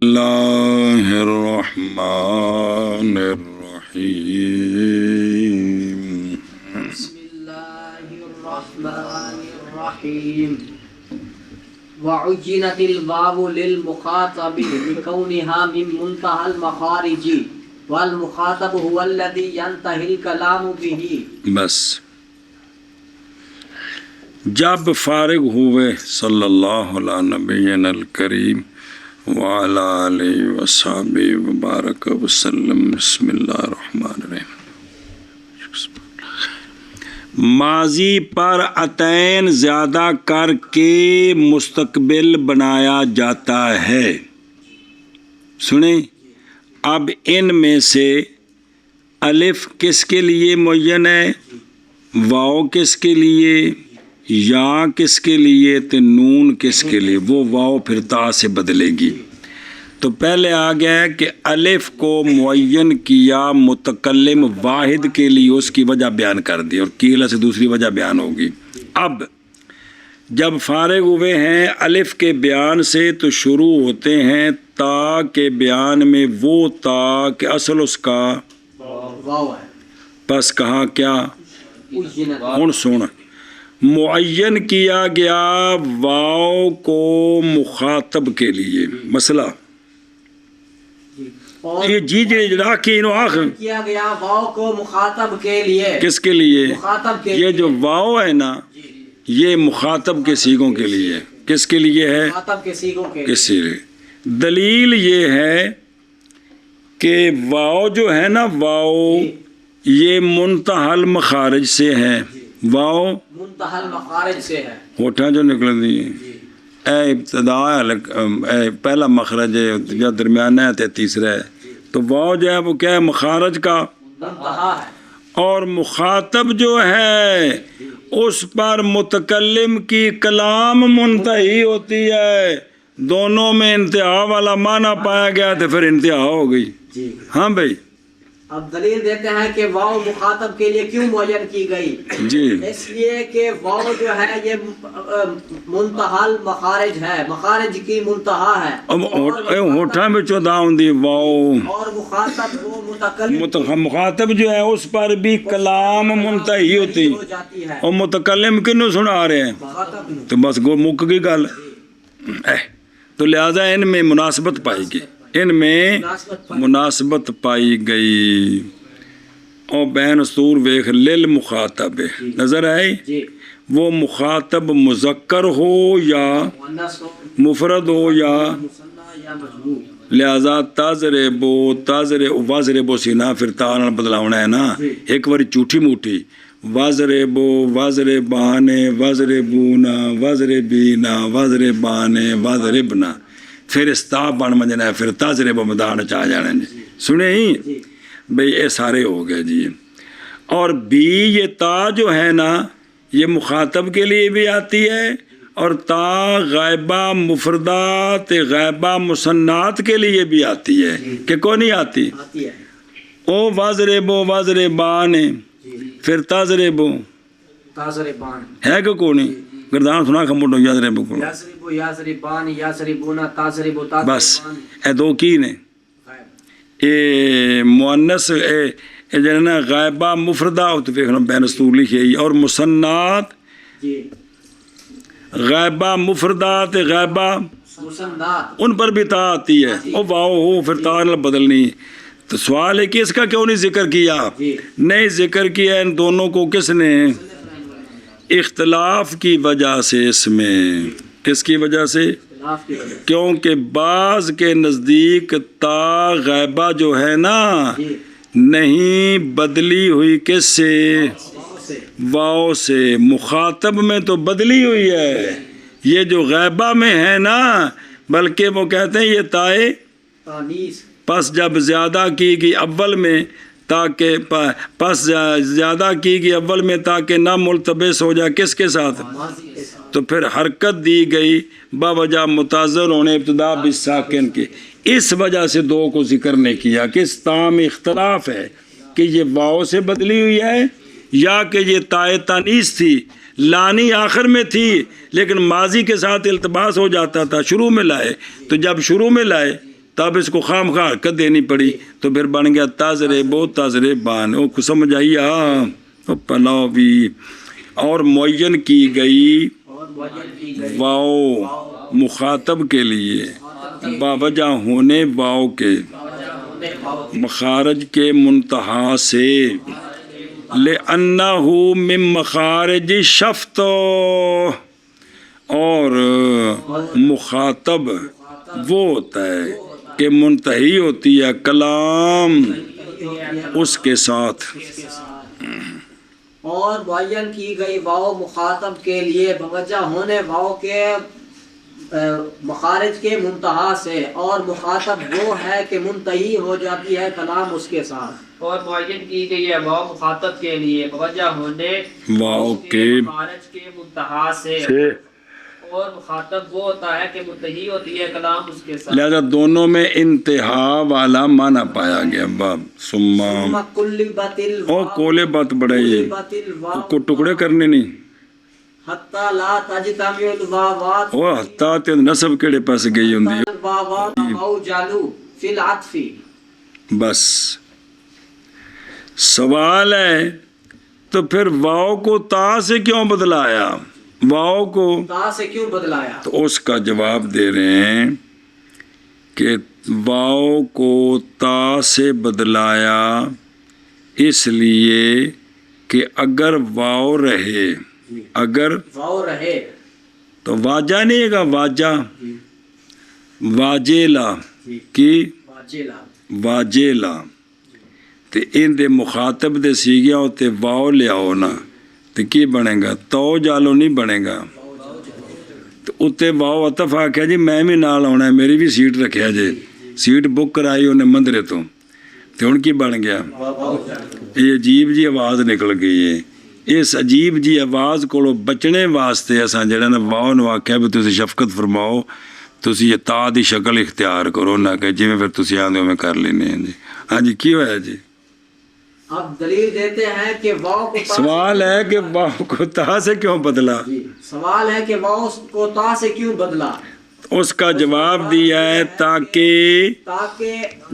اللہ الرحمن الرحیم بسم اللہ الرحمن الرحیم وعجنت الواو للمخاطب لكونها من منتهى المخارج والمخاطب هو الذي ينتهي الكلام به. بس جب فارغ ہوئے صلی اللہ علیہ نبینا الکریم وعلی آلہ وصحبہ وبارک وسلم. بسم اللہ الرحمن الرحیم. ماضی پر عطین زیادہ کر کے مستقبل بنایا جاتا ہے. سنیں، اب ان میں سے الف کس کے لیے معین ہے، واو کس کے لیے، یا کس کے لیے، تو نون کس کے لیے. وہ واو پھر تا سے بدلے گی. تو پہلے آ گیا ہے کہ الف کو معین کیا متکلم واحد کے لیے، اس کی وجہ بیان کر دی، اور کیلا سے دوسری وجہ بیان ہوگی. اب جب فارغ ہوئے ہیں الف کے بیان سے تو شروع ہوتے ہیں تا کے بیان میں وہ تا کہ اصل اس کا واو ہے. پس کہا کیا، اجنت ہن سن، معین کیا گیا واو کو مخاطب کے لیے. مسئلہ اور یہ جی جڑا کے انہوں آخر کیا گیا واو کو مخاطب کے لیے. کس کے لیے، مخاطب کے یہ جو واو ہے نا یہ مخاطب کے سیغوں کے لیے. کس کے لیے ہے، مخاطب کے سیغوں کے کس لیے. دلیل یہ ہے کہ واو جو ہے نا، واو یہ منتہی المخارج سے ہے. واو منتہی المخارج سے ہے. ہوٹھاں جو نکل دی اے ابتدا اے پہلا مخرج ہے یا درمیانہ ہے تے تیسرا ہے. تو واو جو ہے وہ کیا ہے، مخارج کا. منتہا ہے. اور مخاطب جو ہے اس پر متکلم کی کلام منتہی ہوتی ہے. دونوں میں انتہا والا معنی پایا گیا تو پھر انتہا ہو گئی. جی ہاں بھائی. اب دلیل دیتے ہیں کہ واو مخاطب کے لیے کیوں معین کی گئی. جی اس لیے کہ واو جو ہے یہ منتہا المخارج ہے، مخارج کی منتہا ہے. اب ہوٹھاں میں چودہ ہوندی واو. اور مخاطب وہ متکلم مخاطب جو ہے اس پر بھی کلام منتہی ہوتی ہو جاتی ہے. اور متکلم کنوں سنا رہے ہیں، مخاطب تو بس گو مک گئی گل. تو لہذا ان میں مناسبت پائی گئی، ان میں مناسبت پائی گئی. اور بین سور ویخ للمخاطب نظر آئی. جی وہ مخاطب مذکر ہو یا مؤنث ہو، مفرد ہو یا مثنی یا مجموع. لہذا واضربو سینا پھر تا نال بدلاونا ہے نا. ایک باری جھوٹی موٹی واضربو واضربانے واضربونا واضربینا واضربانے واضربنا، پھر استا بن مجنا ہے، پھر تاضربو مدان چاہ جانا جی. سنے ہی بھئی یہ سارے ہو گئے جی. اور بی یہ تا جو ہے نا یہ مخاطب کے لیے بھی آتی ہے، اور تا غائبہ مفردات غائبہ مثنات کے لیے بھی آتی ہے. کہ کون نہیں آتی؟ آتی ہے. او واضربو واضربانے پھر تاضربو تاضربان ہے کہ کون نہیں؟ گردان سنا کھموٹو یاضربو کو. یضرب یضربان یضربون تاضرب تاضربان. بس اے دو کی نے اے مؤنث اے جنہ غائبہ مفردہ تو دیکھنا بین استور لکھی، اور مثنات جی غائبہ مفردات غائبہ مسندات ان پر بھی تا آتی ہے. او واو ہو پھر تا نہ بدلنی. تو سوال ہے کہ اس کا کیوں نہیں ذکر کیا؟ نہیں ذکر کیا ان دونوں کو کس نے؟ اختلاف کی وجہ سے. اس میں کس کی وجہ سے؟ کیونکہ بعض کے نزدیک تا غائبہ جو ہے نا نہیں بدلی ہوئی کس سے؟ واو سے. مخاطب میں تو بدلی ہوئی ہے، یہ جو غائبہ میں ہے نا بلکہ وہ کہتے ہیں یہ تائے تانیث پس جب زیادہ کی گئی اول میں تاکہ پس زیادہ کی گئی اول میں تاکہ نہ ملتبس ہو جائے کس کے ساتھ، تو پھر حرکت دی گئی باوجہ متاثر ہونے ابتدا بالساکن کی. اس وجہ سے دو کو ذکر نہیں کیا کہ اس تام اختلاف ہے کہ یہ واو سے بدلی ہوئی ہے یا کہ یہ تائے تانیث تھی. لانی آخر میں تھی لیکن ماضی کے ساتھ التباس ہو جاتا تھا، شروع میں لائے. تو جب شروع میں لائے تب اس کو خام خواہ حرکت دینی پڑی تو پھر بن گیا تضربو تضربان. وہ سمجھ آئی پلاؤ بھی. اور معین کی گئی واؤ مخاطب کے لیے باوجہ ہونے واؤ کے مخارج کے منتہا سے لِأَنَّهُ مِن مخارج شفت. اور مخاطب وہ ہوتا ہے کہ منتہی ہوتی ہے کلام اس کے ساتھ. اور معین کی گئی واؤ مخاطب کے لیے بوجہ ہونے واؤ کے مخارج کے منتہا سے. اور مخاطب وہ ہے کہ منتہی ہو جاتی ہے کلام اس کے ساتھ. اور معین کی گئی ہے واؤ مخاطب کے لیے بوجہ ہونے واؤ کے مخارج کے منتہا سے. اور مخاطب وہ ہوتا ہے کہ منتہی ہوتی ہے کلام اس کے ساتھ. لہذا دونوں میں انتہا والا معنی پایا گیا. باب سمام او کولے بات بڑھائی کو ٹکڑے کرنے نہیں. حتی لا تجتمع الواوات او حتی تے نصب کیڑے پاس گئی ہوں دی الواوات او جالو فی العطف. بس سوال ہے تو پھر واؤ کو تا سے کیوں بدلایا؟ واؤ کو تا سے کیوں بدلایا؟ تو اس کا جواب دے رہے ہیں کہ واؤ کو تا سے بدلایا اس لیے کہ اگر واؤ رہے اگر واؤ رہے تو واجہ نہیں ہے گا. واجہ واجیلا کی واجیلا تے ان دے مخاطب دے سیگیا ہوتے واؤ لے آؤ نا تو کی بنے گا؟ تو جالو نہیں بنے گا. تو اتے واؤ عطف آکھیا جی میں بھی نال آنا ہے میری بھی سیٹ رکھیا جی سیٹ بک کرائی انہیں مندرے تو ہن کی بن گیا؟ یہ عجیب جی آواز نکل گئی ہے. اس عجیب جی آواز کو بچنے واسطے اساں جڑا نا واؤ نو آکھیا بھی تسی شفقت فرماؤ تسی یہ تا دی شکل اختیار کرو نہ کہ جی میں پھر تسی آندے میں کر لینے ہیں جی. ہاں جی کی ہویا جی؟ اب دلیل دیتے ہیں کہ واؤ کو سوال ہے کہ واؤ کو تا سے کیوں بدلا؟ سوال ہے کہ واؤ کو تا سے کیوں بدلا؟ اس کا جواب دیا ہے تاکہ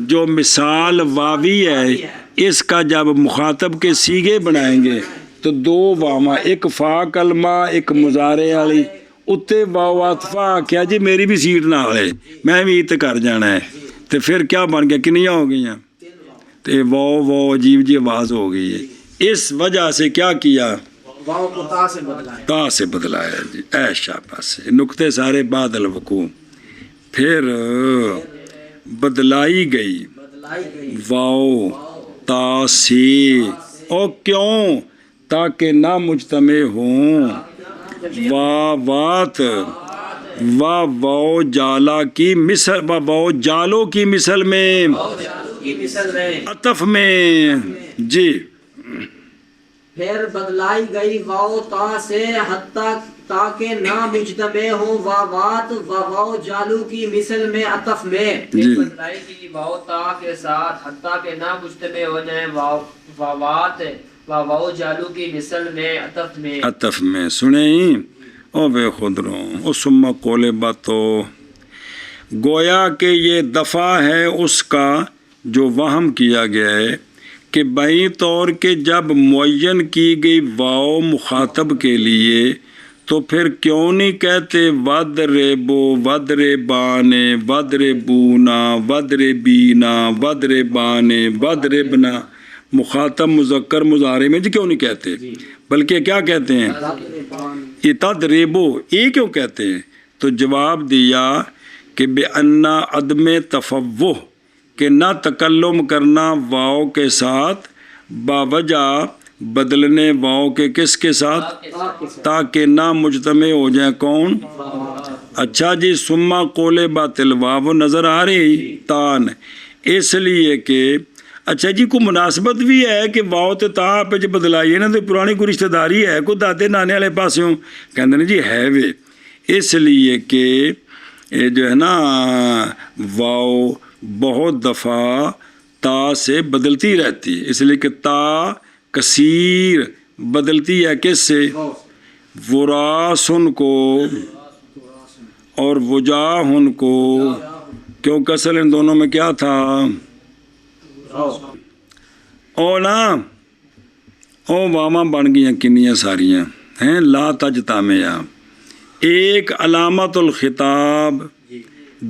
جو مثال واوی ہے اس کا جب مخاطب کے سیگے بنائیں گے تو دو واواں ایک فا کلمہ ایک مضارع والی اتنے واو عطفہ کیا جی میری بھی سیٹ نہ لے میں بھی ات کر جانا ہے تو پھر کیا بن گیا کنیاں ہو گئی ہیں تو وہ عجیب جی آواز ہو گئی ہے. اس وجہ سے کیا کیا؟ واؤ کو تا سے بدلایا. تا سے بدلایا جی. اے شاباش سے نقطے سارے بعد الوقوع. پھر بدلائی گئی واؤ تا سے. او کیوں؟ تاکہ نہ مجتمع ہوں واوات واؤ جالا کی مثل واؤ جالو کی مثل میں عطف میں جی. پھر بدلائی گئی واؤ تا سے حتیٰ تاکہ نہ مجتمع ہوں واوات واؤ جالو کی مثل میں عطف میں. بدلائی گئی واؤ تا کے ساتھ حتیٰ کہ نہ مجتمع ہو جائیں واوات واؤ جالو کی مثل میں عطف میں. عطف میں سنیں او بے خود رو او سما قول باتو گویا کہ یہ دفعہ ہے اس کا جو وہم کیا گیا ہے کہ بائیں طور کے جب معین کی گئی واؤ مخاطب کے لیے تو پھر کیوں نہیں کہتے وَدْرِبُ وَدْرِبَانِ وَدْرِبُونَ وَدْرِبِينَ وَدْرِبَانِ وَدْرِبْنَ مخاطب مذکر مضارع میں جی کیوں نہیں کہتے بلکہ کیا کہتے ہیں تَدْرِبُ یہ کیوں کہتے ہیں؟ تو جواب دیا کہ بِأَنَّ عدم تفوہ کہ نہ تکلم کرنا واؤ کے ساتھ باوجہ بدلنے واؤ کے کس کے ساتھ تاکہ نہ مجتمع ہو جائے کون؟ اچھا جی سما قول باطل واو نظر آ رہی تان اس لیے کہ اچھا جی کو مناسبت بھی ہے کہ واؤ تے تا پہ جو بدلائی ہے نا تو پرانی کوئی رشتہ داری ہے کوئی دادے نانے والے پاسوں کہتے ہیں جی ہے وے اس لیے کہ جو ہے نا واؤ بہت دفعہ تا سے بدلتی رہتی ہے اس لیے کہ تا کثیر بدلتی ہے کس سے؟ وراسن کو اور وجاہن کو کیوں کسر ان دونوں میں کیا تھا؟ او نا او واواں بن گئی کنیاں ساریاں ہیں لا تجتامعا، ایک علامت الخطاب،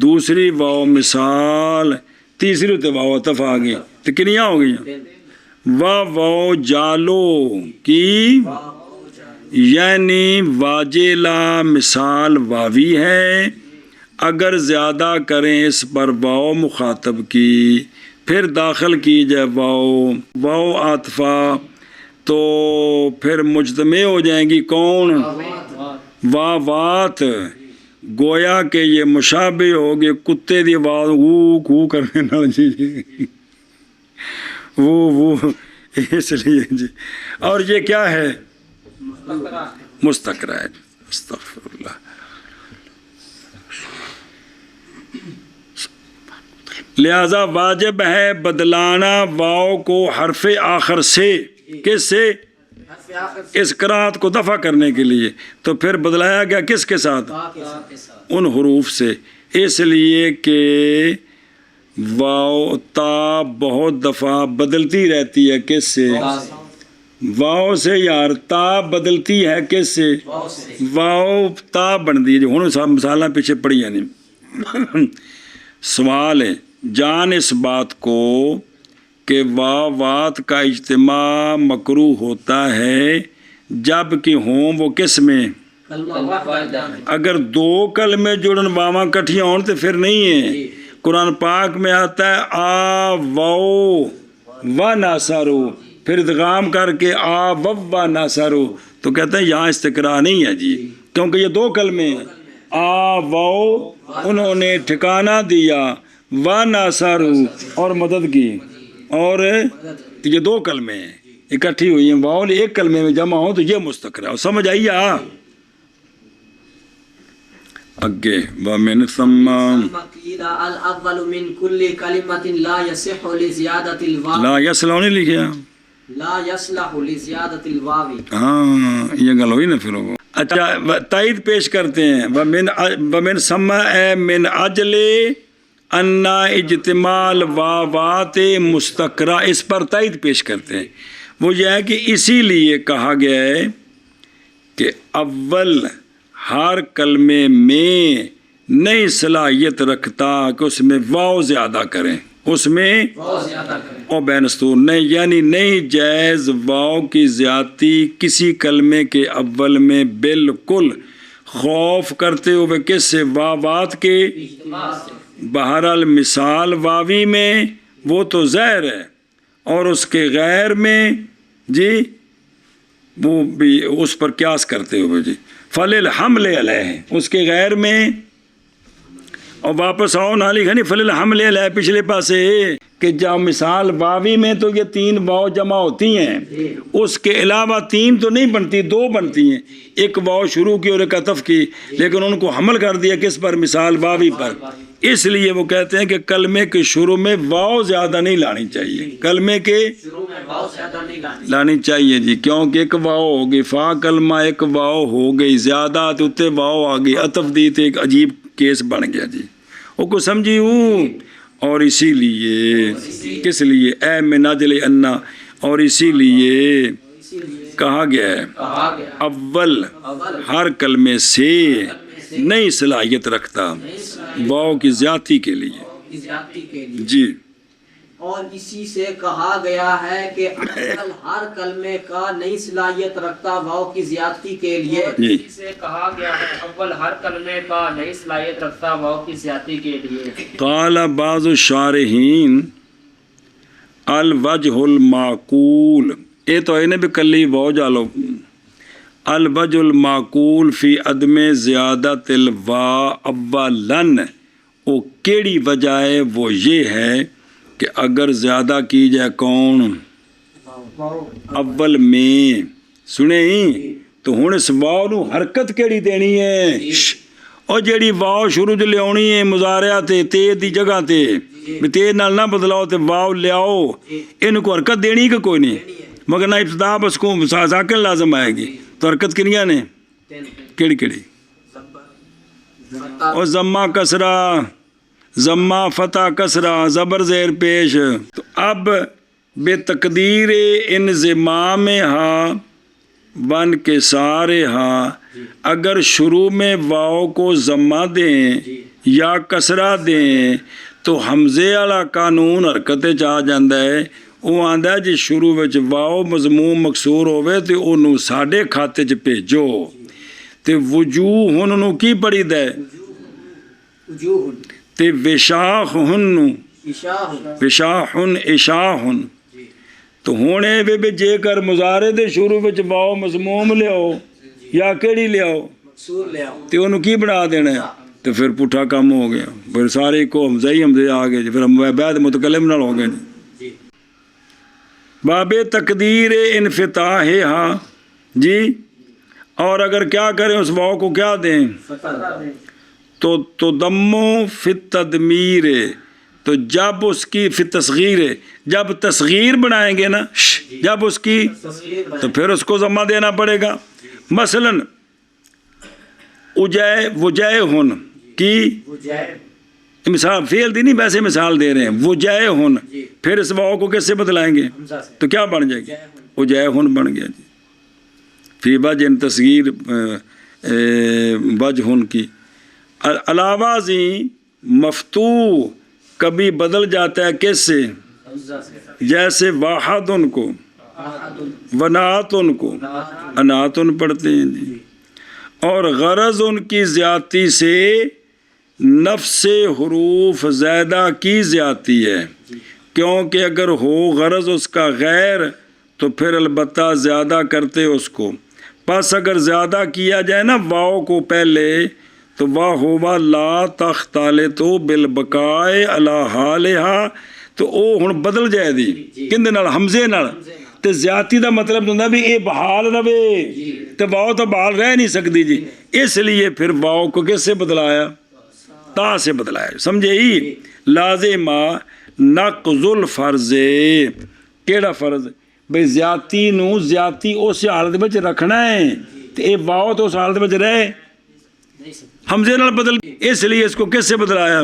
دوسری واو مثال، تیسری تے واو عطف آ گئی تو کنیاں ہو گئی. واو جالو کی یعنی واجلا مثال واوی ہے، اگر زیادہ کریں اس پر واو مخاطب کی پھر داخل کی جائے واو عاطفہ تو پھر مجتمع ہو جائیں گی کون؟ واوات. گویا کہ یہ مشابہ ہوگی کتے دی آواز وہ کرنے نال جی وہ اس لیے جی. اور یہ کیا ہے؟ مستقرہ ہے. استغفر اللہ. لہذا واجب ہے بدلانا واو کو حرف آخر سے. کس سے؟ اس قرات کو دفع کرنے کے لیے. تو پھر بدلایا گیا کس کے ساتھ؟ ان حروف سے. اس لیے کہ واو تا بہت دفعہ بدلتی رہتی ہے. کس سے؟ واو سے یار. تا بدلتی ہے کس سے؟ واو تا بن دی. ہوں سب مثالیں پیچھے پڑھی نہیں. سوال ہے جان اس بات کو کہ واوات کا اجتماع مکروہ ہوتا ہے جب کہ ہوں وہ کس میں؟ اگر دو کلمے جڑن واواں کٹھیاں ہون تو پھر نہیں ہے. قرآن پاک میں آتا ہے آ وو و ناصرو، پھر ادغام کر کے آ و ناصرو. تو کہتے ہیں یہاں استقرا نہیں ہے جی، کیونکہ یہ دو کلمے ہیں. آ وو انہوں نے ٹھکانہ دیا، و ناصرو اور مدد کی، اور یہ دو کلمے ہیں اکٹھی ہوئی ہیں. واؤ ایک کلمے میں جمع ہو تو یہ مستقرا. اور سمجھ آئیے اگے وَمِن ثم الاول من كل كلمة لا يصح لزيادة الواو لا یصلح نہیں لکھیا، لا يصلح لزيادة الواو. ہاں یہ گل ہوئی نا. پھر اچھا تائید پیش کرتے ہیں وَمِن ثم اے من اجل ان اجتماع الواوات مستقرہ. اس پر تائید پیش کرتے ہیں. وہ یہ ہے کہ اسی لیے کہا گیا ہے کہ اول ہر کلمے میں نئی صلاحیت رکھتا کہ اس میں واو زیادہ کریں، اس میں او بینستور نہیں، یعنی نہیں جائز واو کی زیادتی کسی کلمے کے اول میں بالکل، خوف کرتے ہوئے کس سے؟ واوات کے. بہرحال مثال واوی میں وہ تو زہر ہے، اور اس کے غیر میں جی وہ بھی اس پر قیاس کرتے ہوئے جی فَلِلْحَمْلِ عَلَيْهِ اس کے غیر میں. اور واپس آؤ نہ لکھا نہیں فَلِلْحَمْلِ عَلَيْهِ پچھلے پاسے کہ جب مثال واوی میں تو یہ تین واو جمع ہوتی ہیں، اس کے علاوہ تین تو نہیں بنتی، دو بنتی ہیں. ایک واو شروع کی اور ایک عطف کی، لیکن ان کو حمل کر دیا کس پر؟ مثال واوی پر. اس لیے وہ کہتے ہیں کہ کلمے کے شروع میں واو زیادہ نہیں لانی چاہیے، کلمے کے لانی چاہیے جی، کیونکہ ایک واو ہو گئی فا کلمہ، ایک واو ہو گئی زیادہ تو اتنے واو آ گئی، عطف دی تو ایک عجیب کیس بن گیا جی. وہ کو سمجھی ہوں. اور اسی لیے کس لیے اے من اجل انا، اور اسی لیے کہا گیا ہے اول ہر کلمے سے نئی صلاحیت رکھتا واو کی زیادتی کے لیے جی. اور اسی سے کہا گیا ہے کہ اول ہر کلمے کا نئی صلاحیت رکھتا واو کی زیادتی کے لیے. جی سے کہا گیا ہے اول ہر کلمے کا نئی صلاحیت رکھتا واو کی زیادتی کے لیے. قال بعض الشارحین الوجہ المعقول، یہ تو ہے نا بھی کلی واو جالو. الوجہ المعقول فی عدم زیادت الوا اولن، وہ کیڑی وجہ ہے؟ وہ یہ ہے کہ اگر زیادہ کی جائے کون؟ اول میں. سنیں تو ہوں اس واو نو حرکت کیڑی دینی ہے؟ اور جیڑی واو شروع جو لیاونی ہے مضارعہ تے تے دی جگہ تے تے نال نہ بدلاؤ تے واو لیاؤ، ان کو حرکت دینی کہ کوئی نہیں، مگر نہ ابتدا بس کو ساکن لازم آئے گی. تو حرکت کنیاں نے کیڑی کیڑی؟ اور ضمہ کسرہ ضمہ فتح کسرہ زبر زیر پیش. تو اب بے تقدیر انضمام ہا بن کے سارے ہا اگر شروع میں واؤ کو ضمہ دیں یا کسرہ دیں تو حمزے والا قانون حرکت چ آ جاتا ہے. وہ آندا ہے جی شروع وچ واؤ مضموم مکسور ہوئے تو انہوں ساڈے کھاتے چ بھیجو. تے وجوہ نو کی پڑھی دے تے وشاہن نو وشاہن اشاہن. تو ہونے بے جے کر مضارع دے شروع وچ واؤ مضموم لیاؤ یا کیڑی لیاؤ تے انہوں کی بنا دینا ہے. تو پھر پٹھا کام ہو گیا. پھر سارے کو حمزہ ہی حمزے آ گئے. پھر ہم بعد متکلم نال ہو گئے. باب تقدیر انفتاح ہا جی. اور اگر کیا کریں اس واؤ کو کیا دیں تو دمو فی تدمیر. تو جب اس کی فی تصغیر جب تصغیر بنائیں گے نا جب اس کی تو پھر اس کو ضمہ دینا پڑے گا. مثلا وجائے ہن کی مثال فعل دی نہیں ویسے مثال دے رہے ہیں. وجائے ہن پھر اس واؤ کو کیسے بدلائیں گے تو کیا بن جائے گی وجائے ہن بن گیا جی. فی وجہ تصغیر وجہ ہن کی. علاوہ ازیں مفتوح کبھی بدل جاتا ہے کیسے جیسے واحد ان کو ونات ان کو انات ان پڑھتے ہیں جی. اور غرض ان کی زیادتی سے نفس حروف زیادہ کی زیادتی ہے کیونکہ اگر ہو غرض اس کا غیر تو پھر البتہ زیادہ کرتے اس کو. پس اگر زیادہ کیا جائے نا واؤ کو پہلے تو واہ ہوا لا تختلطو بالبقاء علی حالہا. تو او ہن بدل جائے دی کندے نال حمزے نال. تے زیادتی دا مطلب ہوندا بھی اے بحال رہے تے واؤ تو بحال رہ نہیں سکتی جی. اس لیے پھر واؤ کو کس سے بدلایا تا سے بدلایا. سمجھے ہی لازمہ نقض الفرض. کیڑا فرض بھئی زیادتی نو زیادتی اس حالت وچ رکھنا ہے تے اے واؤ تو اس حالت وچ رہے حمزے نال بدل. اس لیے اس کو کس سے بدلایا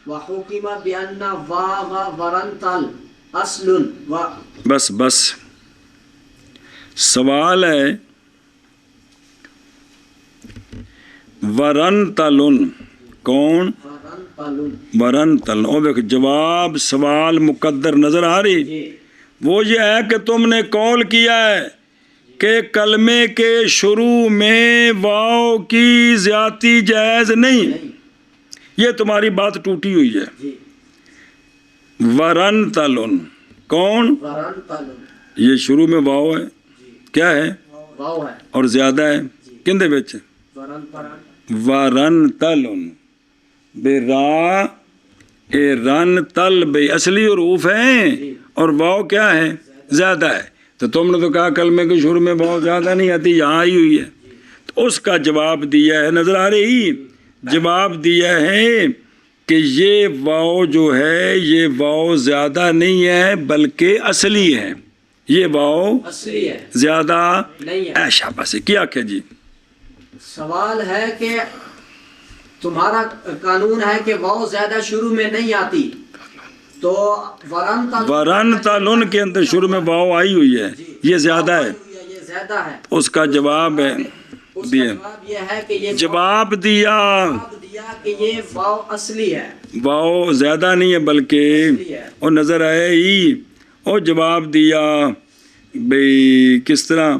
وحکم بأن واو ورنتل اصل. بس سوال ہے ورنتلن کون ورنتلن. او دیکھ جواب سوال مقدر نظر آ رہی. وہ یہ ہے کہ تم نے قول کیا ہے کہ کلمے کے شروع میں واؤ کی زیادتی جائز نہیں. یہ تمہاری بات ٹوٹی ہوئی ہے. ورنتلن کون یہ شروع میں واؤ ہے کیا ہے اور زیادہ ہے کندے بچ ورنتلن بے را اے رن تل بے اصلی حروف ہیں اور واؤ کیا ہے زیادہ ہے. تو تم نے تو کہا کلمے کے شروع میں واؤ زیادہ نہیں آتی یہاں آئی ہوئی ہے. تو اس کا جواب دیا ہے نظر آ رہی. جواب دیا ہے کہ یہ واؤ جو ہے یہ واؤ زیادہ نہیں ہے بلکہ اصلی ہے. یہ واؤ زیادہ ایشا بس کیا کہ جی. سوال ہے کہ تمہارا قانون ہے کہ واؤ زیادہ شروع میں نہیں آتی تو ورنتلن کے اندر شروع میں واؤ آئی ہوئی ہے یہ زیادہ ہے. اس کا جواب ہے جواب دیا کہ یہ واؤ اصلی ہے واؤ زیادہ نہیں ہے بلکہ اور نظر آئے ہی. اور جواب دیا بھئی کس طرح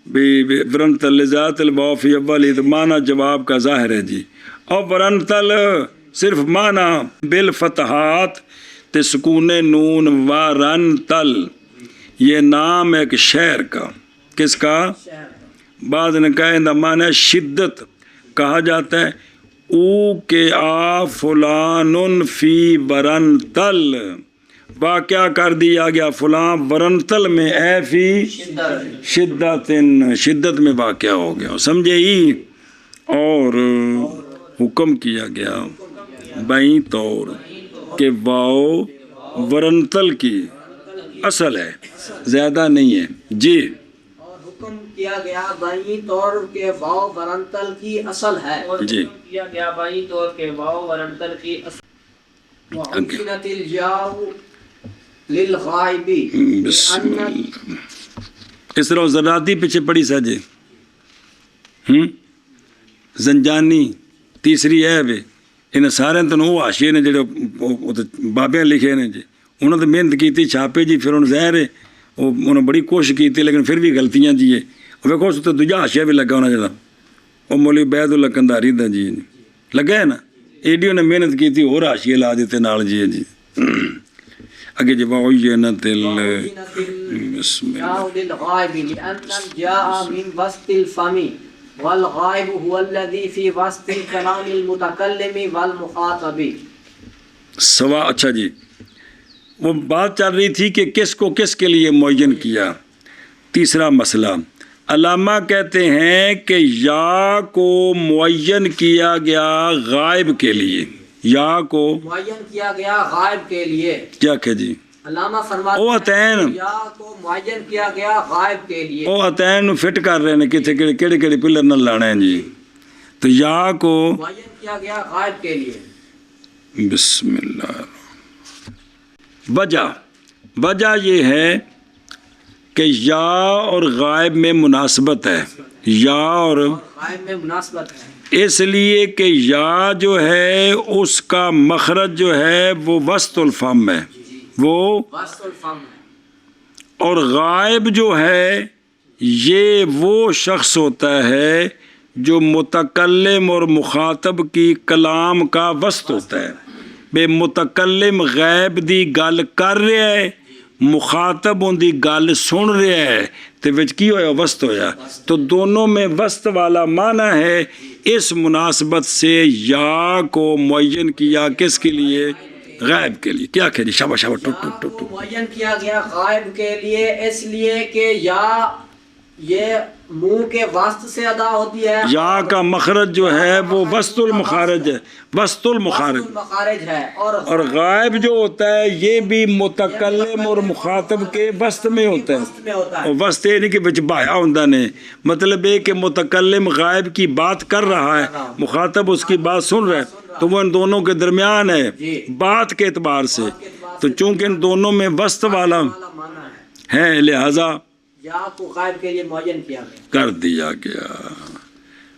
ورنتل ذات الواو فی اول معنی جواب کا ظاہر ہے جی. اور ورنتل صرف معنی بالفتحات تے سکون نون ورنتل یہ نام ایک شہر کا کس کا بعض نے کہا اندہ معنی شدت کہا جاتا ہے. او کے آ فلان فی ورنتل واقعہ کر دیا گیا فلاں ورنتل میں اے فی شدت میں واقعہ ہو گیا. سمجھے ہی. اور حکم کیا گیا بائیں طور کہ واؤ ورنتل کی اصل ہے زیادہ نہیں ہے جی. اور حکم کیا گیا بائیں طور کے واو ورنتل کی اصل ہے جی کیا گیا بائیں طور کے واو ورنتل کی اصل وعنت الجاء للغائب بسم اللہ اس طرح زراعتی پیچھے پڑی ساجے زنجانی تیسری ہے بھی ان سارے تو وہ حاشیے نے جڑے بابے لکھے نے جی انہوں نے محنت کی چھاپے جی پھر انہوں ظاہر ہے انہوں بڑی کوشش کی لیکن پھر بھی غلطیاں جی ہے ویکو اس تو دوجا حاشیہ بھی لگا ہونا جڑا وہ مولوی بیت اللہ قندھاری دا جی لگا ہے نا ایڈی انہیں محنت کی تھی اور حاشیے لا دیتے نال جی جی اگے جی وعینت بسم اللہ للغائب لأن الجاء من وسط الفم والغائب هو الذي في وسط الكلام المتكلم والمخاطب سوا اچھا جی وہ بات چل رہی تھی کہ کس کو کس کے لیے معین کیا تیسرا مسئلہ علامہ کہتے ہیں کہ یا کو معین کیا گیا غائب کے لیے یا کو معین کیا گیا غائب کے لیے کیا کہ جی علامہ فرماتے او عطین ہیں یا کو معین کیا گیا غائب کے لیے وہ عطین فٹ کر رہے ہیں کتنے کہڑے کہڑے پلر نہ لانا ہے جی تو یا کو معین کیا گیا غائب کے لیے بسم اللہ وجہ یہ ہے کہ یا اور غائب میں مناسبت ہے یا اور غائب میں مناسبت ہے اس لیے کہ یا جو ہے اس کا مخرج جو ہے وہ وسط الفم ہے وہ وسط الفم ہے اور غائب جو ہے یہ وہ شخص ہوتا ہے جو متکلم اور مخاطب کی کلام کا وسط ہوتا ہے بے متکلم غیب دی گل کر رہا ہے مخاطب ان دی گل سن رہا ہے تو وچ کی ہویا وسط ہویا تو دونوں میں وسط والا معنی ہے اس مناسبت سے یا کو معین کیا کس کے لیے غائب کے لیے کیا کہ جی شاباش شاباش ٹوٹ ٹوٹ ٹوٹ ٹوٹ معین کیا گیا غائب کے لیے اس لیے کہ یا یہ منہ کے وسط سے ادا ہوتی ہے یا کا مخرج جو ہے وہ وسط المخارج ہے وسط المخارج مخارج ہے اور غائب جو ہوتا ہے یہ بھی متکلم اور مخاطب کے وسط میں ہوتا ہے اور وسط یہ نہیں کہ بچ بایا ہوندہ نے مطلب ہے کہ متکلم غائب کی بات کر رہا ہے مخاطب اس کی بات سن رہا ہے تو وہ ان دونوں کے درمیان ہے بات کے اعتبار سے تو چونکہ ان دونوں میں وسط والا ہے لہذا یا کو غائب کے لیے معین کیا گیا کر دیا گیا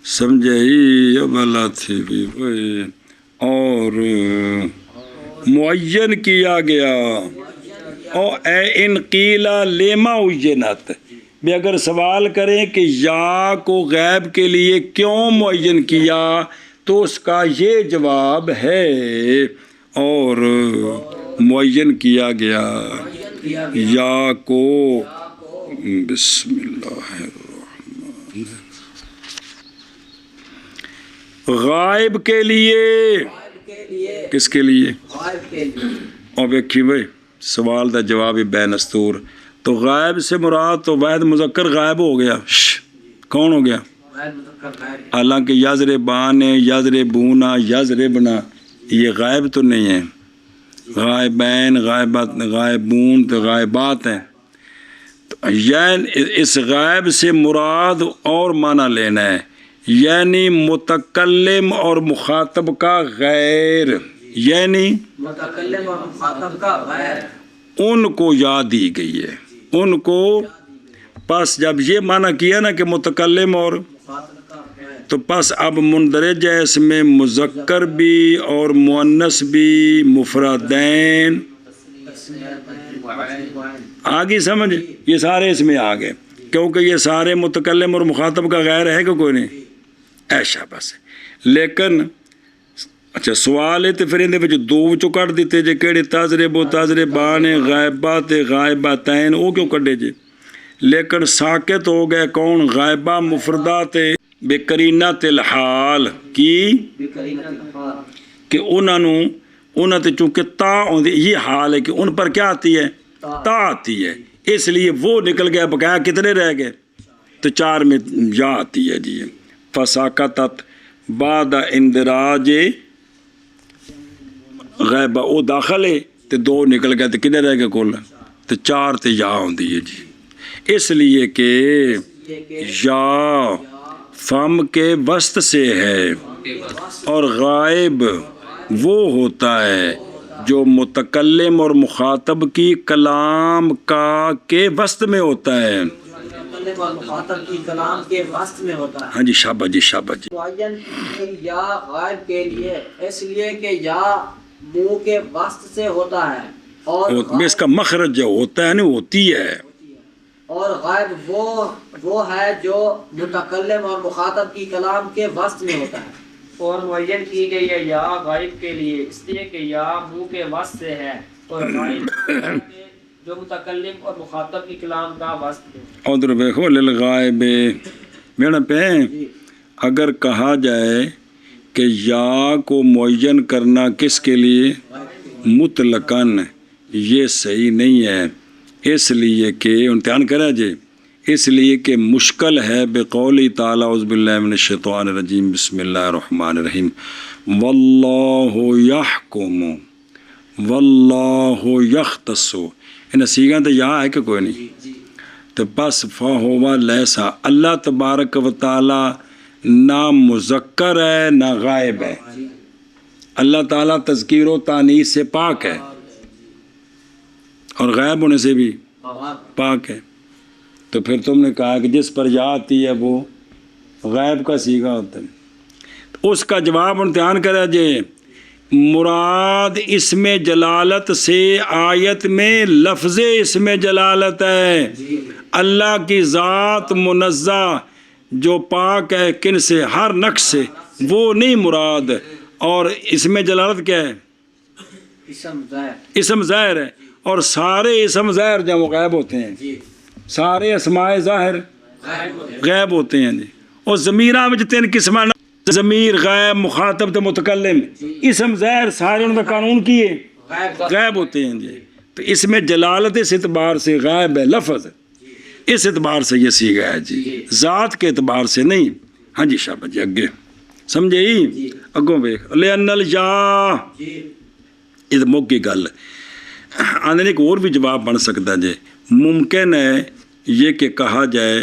سمجھے ہی اب اللہ تھی بھی اور معین کیا گیا اور اے ان قیلا لیما عینت بھی اگر سوال کریں کہ یا کو غیب کے لیے کیوں معین کیا تو اس کا یہ جواب ہے اور معین کیا گیا یا کو بسم اللہ الرحمن غائب کے لیے کس کے لیے اور دیکھیے بھائی سوال دا جواب بے نستور تو غائب سے مراد تو واحد مذکر غائب ہو گیا کون ہو گیا حالانکہ یزر بان ہے یزر بونا یزر بنا یہ غائب تو نہیں ہے غائبین غائبات غائبون تو غائبات ہیں یعنی اس غائب سے مراد اور معنی لینا ہے یعنی متکلم اور مخاطب کا غیر یعنی متکلم اور مخاطب کا غیر ان کو یاد دی گئی ہے ان کو پس جب یہ معنی کیا نا کہ متکلم اور تو پس اب مندرج ہے اس میں مذکر بھی اور مؤنث بھی مفردین آگے سمجھ یہ سارے اس میں آ گئے کیونکہ یہ سارے متکلم اور مخاطب کا غیر ہے کہ کوئی نہیں ایشا بس لیکن اچھا سوال ہے تو پھر اندے وچ دو وچوں کٹ دیتے جے کہڑے تاجرب و تاجربان غائبات غائباتین وہ کیوں کٹے جے لیکن ساکت ہو گئے کون غائبہ مفردات بے قرینت الحال کی کہ انہوں تے چونکہ تا یہ حال ہے کہ ان پر کیا آتی ہے تا آتی ہے اس لیے وہ نکل گیا بقایا کتنے رہ گئے تو 4 میں یا آتی ہے جی فساکتت بعد اندراج غیبہ وہ داخل ہے تو 2 نکل گئے تو کتنے رہ گئے کل تو 4 تے یا ہوندی ہے جی اس لیے کہ یا فم کے وسط سے ہے، اور غائب وہ ہوتا ہے جو متکلم اور مخاطب کی کلام کا کے وسط میں ہوتا ہے۔ متکلم اور مخاطب کی کلام کے وسط میں ہوتا ہے۔ ہاں جی، شاباش جی، شاباش جی۔ معین یا غائب کے لیے اس لیے کہ یا منہ کے وسط سے ہوتا ہے، اور اس کا مخرج جو ہوتا ہے نا ہوتی ہے، اور غائب وہ ہے جو متکلم اور مخاطب کی کلام کے وسط میں ہوتا ہے۔ اور معین کی گئی ہے یا غائب کے لیے اس لیے کہ یا منہ کے وسط سے ہے، اور غائب جو متکلم اور مخاطب کی کلام کا وسط ہے۔ ادھر دیکھو للغائب میرا پہ اگر کہا جائے کہ یا کو معین کرنا کس کے لیے مطلقاً، یہ صحیح نہیں ہے، اس لیے کہ امتحان کرا جی، اس لیے کہ مشکل ہے بقول تعالیٰ اعوذ باللہ من الشیطان الرجیم بسم اللہ الرحمن الرحیم واللہ یحکم واللہ یختص، ان سیگاں تو یا ہے کہ کوئی نہیں، تو بس فہو لیسا، اللہ تبارک و تعالیٰ نہ مذکر ہے نہ غائب ہے، اللہ تعالیٰ تذکیر و تانیث سے پاک ہے اور غائب ہونے سے بھی پاک ہے۔ تو پھر تم نے کہا کہ جس پر یا آتی ہے وہ غائب کا صیغہ ہوتا ہے، اس کا جواب امتحان کرا جائے، مراد اسم جلالت سے آیت میں لفظ اسم جلالت ہے، اللہ کی ذات منزہ جو پاک ہے کن سے، ہر نقص سے، وہ نہیں مراد، اور اسم جلالت کیا ہے؟ اسم ظاہر ہے، اور سارے اسم ظاہر جب غائب ہوتے ہیں، سارے اسماء ظاہر غائب ہوتے ہیں جی، اور ضمیراں میں تین قسم، ضمیر غائب مخاطب تو متکلم، اسم ظاہر سارے ان کا قانون کی ہے غائب ہوتے ہیں جی، تو اس میں جلالت اس اعتبار سے غائب ہے لفظ، اس اعتبار سے یہ صیغہ ہے جی، ذات کے اعتبار سے نہیں۔ ہاں جی شاباش جی، اگے سمجھے ہی اگوں ویکھ لأن الجا یہ موقع گل آنے ایک اور بھی جواب بن سکتا جی، ممکن ہے یہ کہ کہا جائے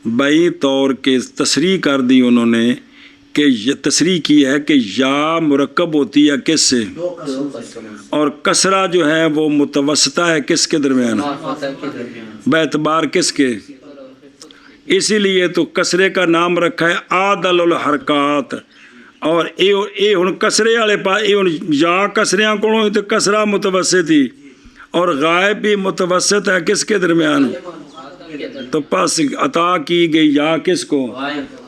بئی طور کے تصریح کر دی انہوں نے کہ یہ تصریح کی ہے کہ یا مرکب ہوتی ہے کس سے، اور کسرہ جو ہے وہ متوسطہ ہے کس کے درمیان، باعتبار کس کے، اسی لیے تو کسرے کا نام رکھا ہے عادل الحرکات، اور اے ہن کسرے والے پا اے ہن یا کسریاں کولوں تے کسرہ متوسط ہی، اور غائب بھی متوسط ہے کس کے درمیان، تو پس عطا کی گئی یا کس کو،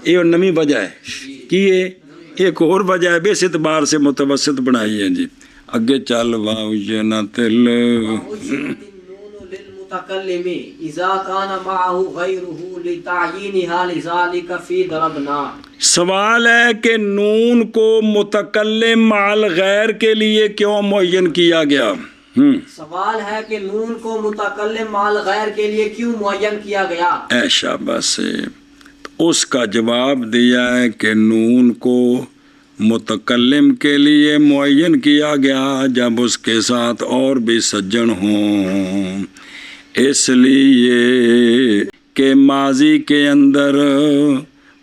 یہ نمی وجہ ہے کہ یہ ایک اور وجہ ہے، بیس اعتبار سے متوسط بنائی ہے جی۔ اگے چل واؤجنت للمتکلم اذا كان معه غيره لتعيينها لذلك في ضربنا، سوال ہے کہ نون کو متکلم مع الغیر کے لیے کیوں معین کیا گیا؟ سوال ہے کہ نون کو متکلم مع الغیر کے لیے کیوں معین کیا گیا؟ اے شاباش، اس کا جواب دیا ہے کہ نون کو متکلم کے لیے معین کیا گیا جب اس کے ساتھ اور بھی سجن ہوں، اس لیے کہ ماضی کے اندر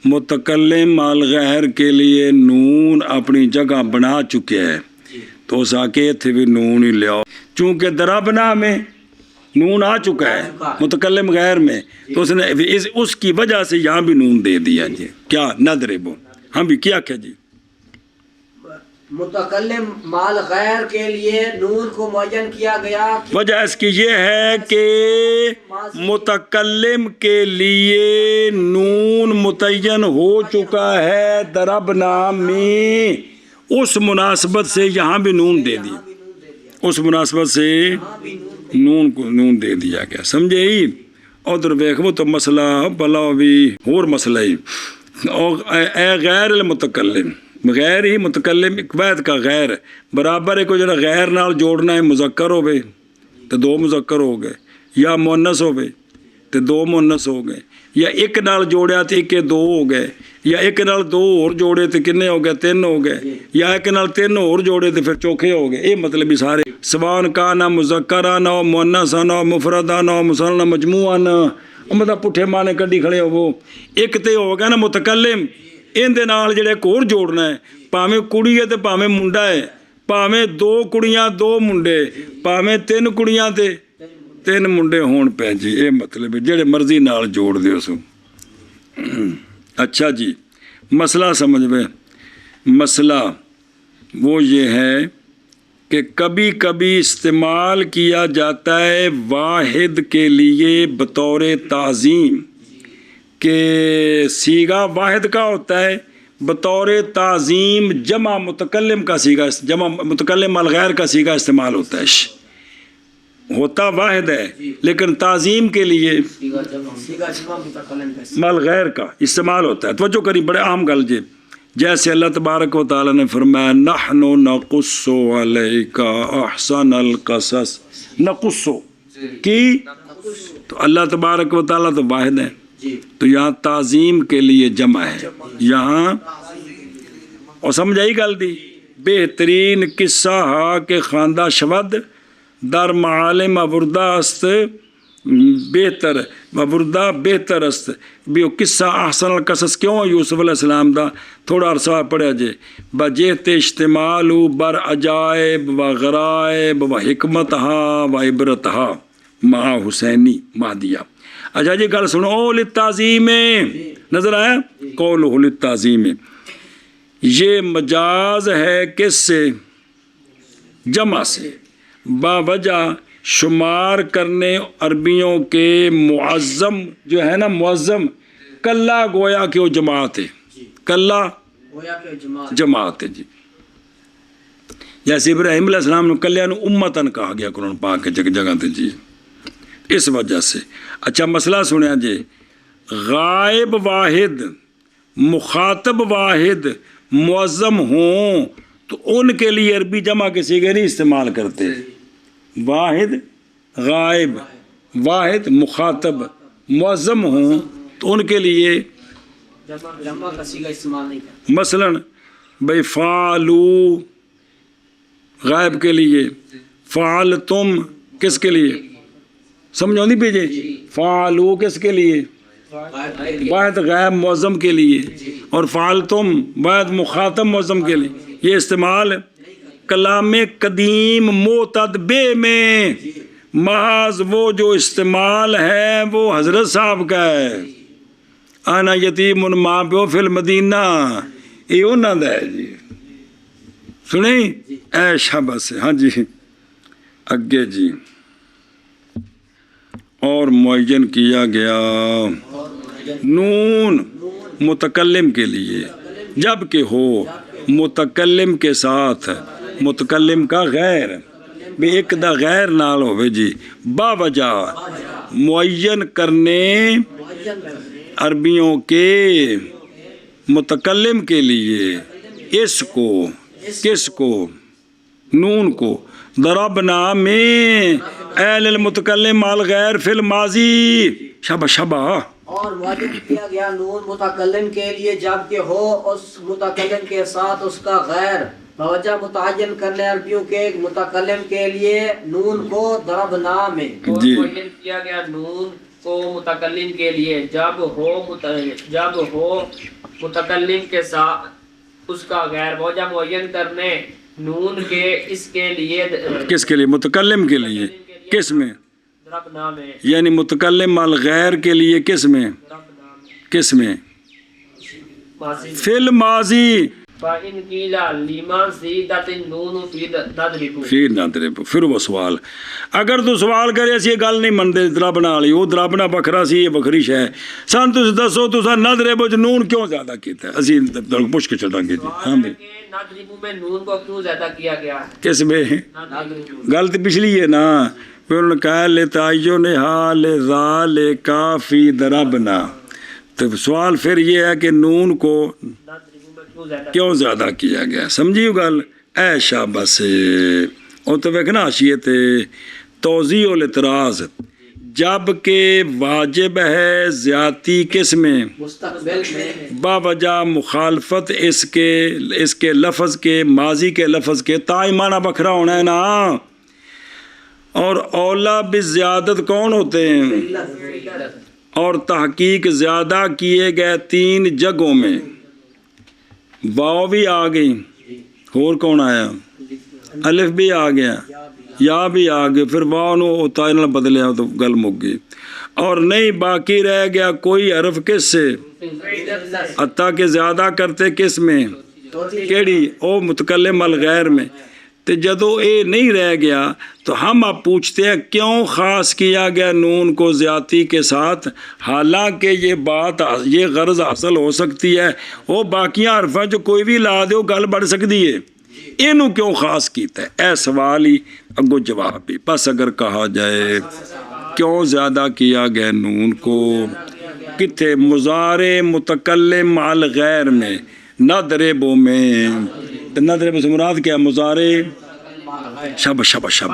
متکلم مع الغیر کے لیے نون اپنی جگہ بنا چکے ہیں، تو اس آکے تھے بھی نون ہی لے آؤ، چونکہ دربنا میں نون آ چکا ہے متکلم غیر میں، تو اس نے اس کی وجہ سے یہاں بھی نون دے دیا جی، کیا نضربو، ہم بھی کیا جی، متکلم مال غیر کے لیے نون کو معین کیا گیا، وجہ اس کی یہ ہے کہ متکلم کے لیے نون متعین ہو چکا ہے دربنا میں، اس مناسبت سے یہاں بھی نون دے دی، اس مناسبت سے نون کو نون دے دیا گیا، سمجھے ہی؟ ادھر دیکھو تو مسئلہ بلا بھی اور مسئلہ ہی، اور اے غیر المتکلم، غیر ہی متکلم اقوید کا غیر برابر ہے، کو جڑا غیر نال جوڑنا ہے مذکر ہو گئے تو دو مذکر ہو گئے، یا مونس ہو گئے تو دو مونس ہو گئے، یا ایک نال جوڑیا تو ایک دو ہو گئے، یا ایک نال دو اور جوڑے تو کنے ہو گئے، تین ہو گئے، یا ایک نال تین اور جوڑے تو پھر چوکھے ہو گئے، یہ مطلب ہی سارے سوان کا نہ مذکرہ نہ مونس نہ مفردہ نہ مثنى مجموعہ نہ ਮਤਲਬ ਪੁੱਠੇ ਮਾਨੇ ਕੱਢੀ ਖੜੇ ਹੋਵੋ। ਇੱਕ ਤੇ ਹੋ ਗਿਆ ਨਾ ਮੁਤਕੱਲਿਮ, ਇਹਦੇ ਨਾਲ ਜਿਹੜੇ ਇੱਕ ਹੋਰ ਜੋੜਨਾ ਹੈ, ਭਾਵੇਂ ਕੁੜੀ ਹੈ ਤੇ ਭਾਵੇਂ ਮੁੰਡਾ ਹੈ, ਭਾਵੇਂ 2 ਕੁੜੀਆਂ 2 ਮੁੰਡੇ, ਭਾਵੇਂ 3 ਕੁੜੀਆਂ ਤੇ 3 ਮੁੰਡੇ ਹੋਣ ਪੈ ਜੀ। ਇਹ ਮਤਲਬ ਜਿਹੜੇ ਮਰਜ਼ੀ ਨਾਲ ਜੋੜ ਦਿਓ ਸੋ। اچھا جی مسئلہ سمجھ میں، مسئلہ وہ یہ ہے کہ کبھی کبھی استعمال کیا جاتا ہے واحد کے لیے بطور تعظیم، کہ صیغہ واحد کا ہوتا ہے بطور تعظیم، جمع متکلم کا صیغہ، جمع متکلم الغیر کا صیغہ استعمال ہوتا ہے، ہوتا واحد ہے لیکن تعظیم کے لیے مال غیر کا استعمال ہوتا ہے۔ توجہ کری، بڑے عام گل جی، جیسے اللہ تبارک و تعالیٰ نے فرمایا نحن نقص علیک احسن القصص، نقص کی تو اللہ تبارک و تعالیٰ تو واحد ہے، تو یہاں تعظیم کے لیے جمع ہے یہاں، اور سمجھ آئی گل دی؟ بہترین قصہ ہا کہ خواندہ شود در معالم ابردہ است بہتر، ابردہ بہتر است بیو قصہ احسن القصص کیوں یوسف علیہ السلام دا تھوڑا عرصہ پڑھا جے بجہت اشتمال بر عجائب و غرائب و حکمتہا و عبرتہا مع حسینی مہدیہ۔ اچھا جی گل سنو، او للتعظیم، نظر آیا قولہ للتعظیم، یہ مجاز ہے کس سے؟ جمع سے، باوجہ شمار کرنے عربیوں کے معظم جو ہے نا، معظم کلا گویا کہ وہ جماعت ہے، کلا جماعت ہے جی۔ جیسے ابراہیم علیہ السلام نے کلیہ نو امتن کہا گیا قرآن پاک کے جگہ تے جی، اس وجہ سے۔ اچھا مسئلہ سنیا جی، غائب واحد، مخاطب واحد، معظم ہوں تو ان کے لیے عربی جمع کے صیغے نہیں استعمال کرتے، واحد غائب، واحد مخاطب، معظم ہوں تو ان کے لیے جمع کا صیغہ استعمال نہیں کرتے۔ مثلاً بھائی فعلو غائب کے لیے، فعلتم کس کے لیے، سمجھو نہیں بھیجے، فعلو کس کے لیے، واحد غائب معظم کے لیے، اور فعلتم واحد مخاطب معظم کے لیے، یہ استعمال کلام قدیم معتد بے میں محض وہ جو استعمال ہے وہ حضرت صاحب کا ہے، آنا یتیم ماں پیو فی المدینہ، یہ انہوں دا ہے جی، سنیں اے شاباش۔ ہاں جی اگے جی، اور معین کیا گیا نون متکلم کے لیے جب کہ ہو متکلم کے ساتھ متکلم کا غیر، بھی ایک دا غیر نال ہوئے جی، باوجہ معین کرنے عربیوں کے متکلم کے لیے اس کو، کس کو، نون کو، ضربنا میں اہل المتکلم الغیر فی الماضی، شبہ شبہ، اور واجب کیا گیا نون متکلم کے لیے جب کہ ہو اس متکلم کے ساتھ اس کا غیر، بوجہ متعین کرنے عربیوں کے متکلم کے لیے نون کو ضربنا میں، اور معین کیا گیا نون کو متکلم کے لیے جب ہو متکلم کے ساتھ اس کا غیر، بوجہ معین کرنے نون کے اس کے لیے، کس کے لیے، متکلم کے لیے، کس میں، ضربنا میں، یعنی متکلم الغیر کے لیے کس میں، کس میں، فی الماضی، فَإِنْ قِيلَ لِمَنْ زِيدَتِ النُّونُ فِي نَضْرِبُ، پھر نہ درب، پھر وہ سوال، اگر تو سوال کرے اسی یہ گل نہیں منتے دربنا والی، وہ دربنا بکھرا سی، یہ بکھری شے، سان تو دسو تو سان نہ درب نون کیوں زیادہ کیتا ہے، اسی پوچھ کے چڑھا گے جی۔ ہاں بھائی نَضْرِبُ میں نون کو کیوں زیادہ کیا گیا ہے؟ کس میں گل تو پچھلی ہے نا، پھر انہوں نے کہا لِتَعَيُّنِ حَالِ ذَلِكَ فِي ضَرَبْنَا، تو سوال پھر یہ ہے کہ نون کو کیوں زیادہ کیا گیا، سمجھی گل، اے شاباش۔ اور تو ویکھنا آشیت توضیح الاعتراض، جب کہ واجب ہے زیادتی کس میں، مستقبل میں، باوجہ مخالفت اس کے لفظ کے، ماضی کے لفظ کے، تائی معنی بکھرا ہونا ہے نا، اور اولا بزیادت کون ہوتے ہیں، اور تحقیق زیادہ کیے گئے 3 جگہوں میں واو بھی آ گئی، اور کون آیا؟ الف بھی آ گیا، یا بھی آ گیا، پھر واو نو تا نال بدلیا تو گل مک گئی، اور نہیں باقی رہ گیا کوئی حرف کس سے؟ حتیٰ کہ زیادہ کرتے کس میں؟ کیڑی؟ او متکلم الغیر میں۔ تو جدو اے نہیں رہ گیا تو ہم اب پوچھتے ہیں کیوں خاص کیا گیا نون کو زیادتی کے ساتھ، حالانکہ یہ بات یہ غرض حاصل ہو سکتی ہے وہ باقیاں حرفاں جو کوئی بھی لا دے وہ گل بڑھ سکتی ہے، اینو کیوں خاص کیتا ہے؟ اے سوال ہی اگو جواب بھی۔ بس اگر کہا جائے کیوں زیادہ کیا گیا نون کو، کتھے؟ مضارع متکلم الغیر میں، نضرب میں۔ نضرب سے مراد کیا؟ مضارع شب شب شب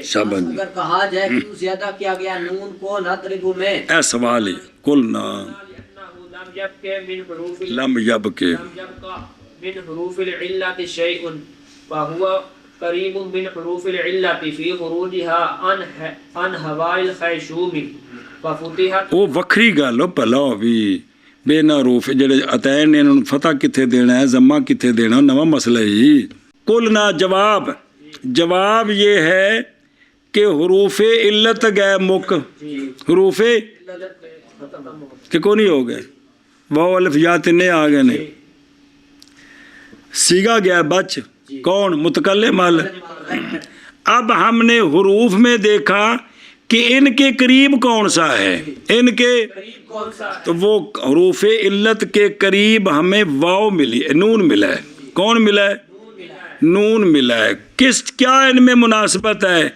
شب۔ اگر کہا جائے کیوں زیادہ کیا گیا نون کو نضرب میں، اے سوال ہی قلنا لم یب کے من حروف العلت شیء فهو قریب من حروف العلت فی خروجها عن هواء الخیشوم ففتحت۔ وہ وکری گل ہو پہلا بھی بے ناروف جڑے عطین نے انہوں فتح کتھے دینا ہے، ضمہ کتھے دینا، نواں مسئلہ ہی۔ قلنا جواب یہ ہے کہ حروف علت گئے مک، حروف کہ کو نہیں ہو گئے، واو الف یا تنے آ گئے نے، سیگا گیا بچ، کون؟ متکلم ال۔ اب ہم نے حروف میں دیکھا کہ ان کے قریب کون سا ہے، ان کے تو وہ حروف علت کے قریب ہمیں واو ملی، نون ملا ہے۔ کون ملا ہے؟ نون ملا ہے۔ کیا ان میں مناسبت ہے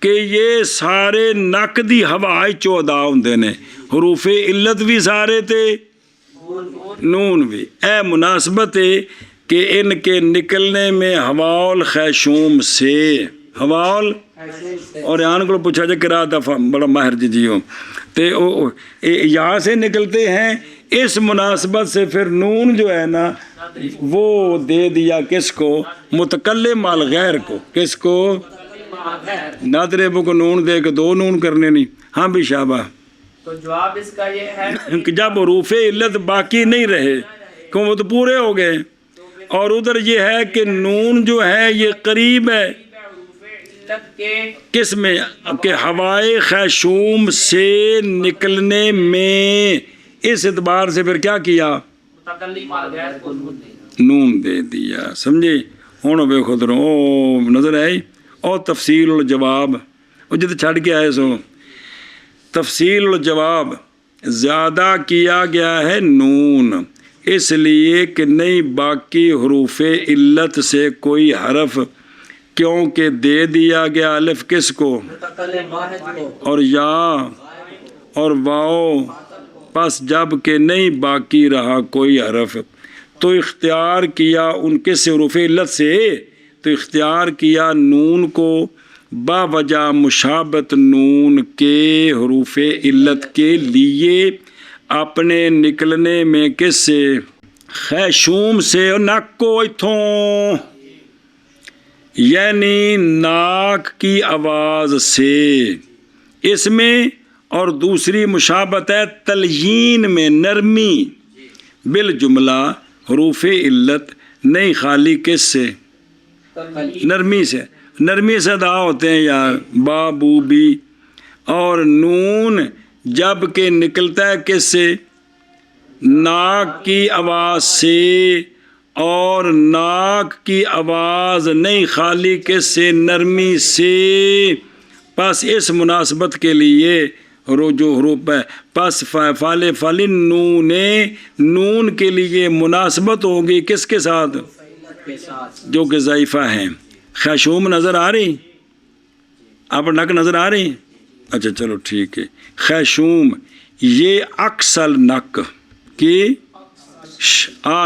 کہ یہ سارے نک دی ہوا چودا ہوندے نے، حروف علت بھی سارے تے نون بھی۔ اے مناسبت ہے کہ ان کے نکلنے میں ہواء الخیشوم سے، ہواء اور یہاں کو پوچھا جائے کرا دفعہ بڑا ماہر جی ہو تو یہاں سے نکلتے ہیں، اس مناسبت سے پھر نون جو ہے نا وہ دے دیا کس کو؟ متکلم الغیر کو۔ کس کو؟ نادرب کو نون دے کے 2 نون کرنے نہیں۔ ہاں بھی شابہ۔ تو جواب اس کا یہ ہے کہ جب حروف علت باقی نہیں رہے کیوں وہ تو پورے ہو گئے، اور ادھر یہ ہے کہ نون جو ہے یہ قریب ہے کس میں؟ کہ ہوائے خیشوم سے نکلنے میں، اس اعتبار سے پھر کیا کیا؟ نون دے دیا۔ سمجھے؟ ہوں بے خود او نظر آئی اور تفصیل الجواب وہ جد چھڑ کے آئے سو تفصیل الجواب زیادہ کیا گیا ہے نون اس لیے کہ نہیں باقی حروف علت سے کوئی حرف، کیونکہ دے دیا گیا الف کس کو؟ اور یا اور واو، پس جب کہ نہیں باقی رہا کوئی حرف تو اختیار کیا ان کے سے حروف علت سے، تو اختیار کیا نون کو با وجہ مشابت نون کے حروف علت کے لیے اپنے نکلنے میں کس سے؟ خیشوم سے، نک کو اتھوں یعنی ناک کی آواز سے، اس میں، اور دوسری مشابت ہے تلین میں، نرمی، بالجملہ حروف علت نہیں خالی کس سے؟ نرمی سے۔ نرمی سے ادا ہوتے ہیں یار با بو بی، اور نون جب کہ نکلتا ہے کس سے؟ ناک کی آواز سے، اور ناک کی آواز نہیں خالی کس سے؟ نرمی سے۔ پس اس مناسبت کے لیے جو حروف ہے پس فال فال نون، نون کے لیے مناسبت ہوگی کس کے ساتھ؟ جو کہ ضعیفہ ہیں۔ خیشوم نظر آ رہی؟ آپ نک نظر آ رہی؟ اچھا چلو ٹھیک ہے۔ خیشوم یہ اکسل نک کی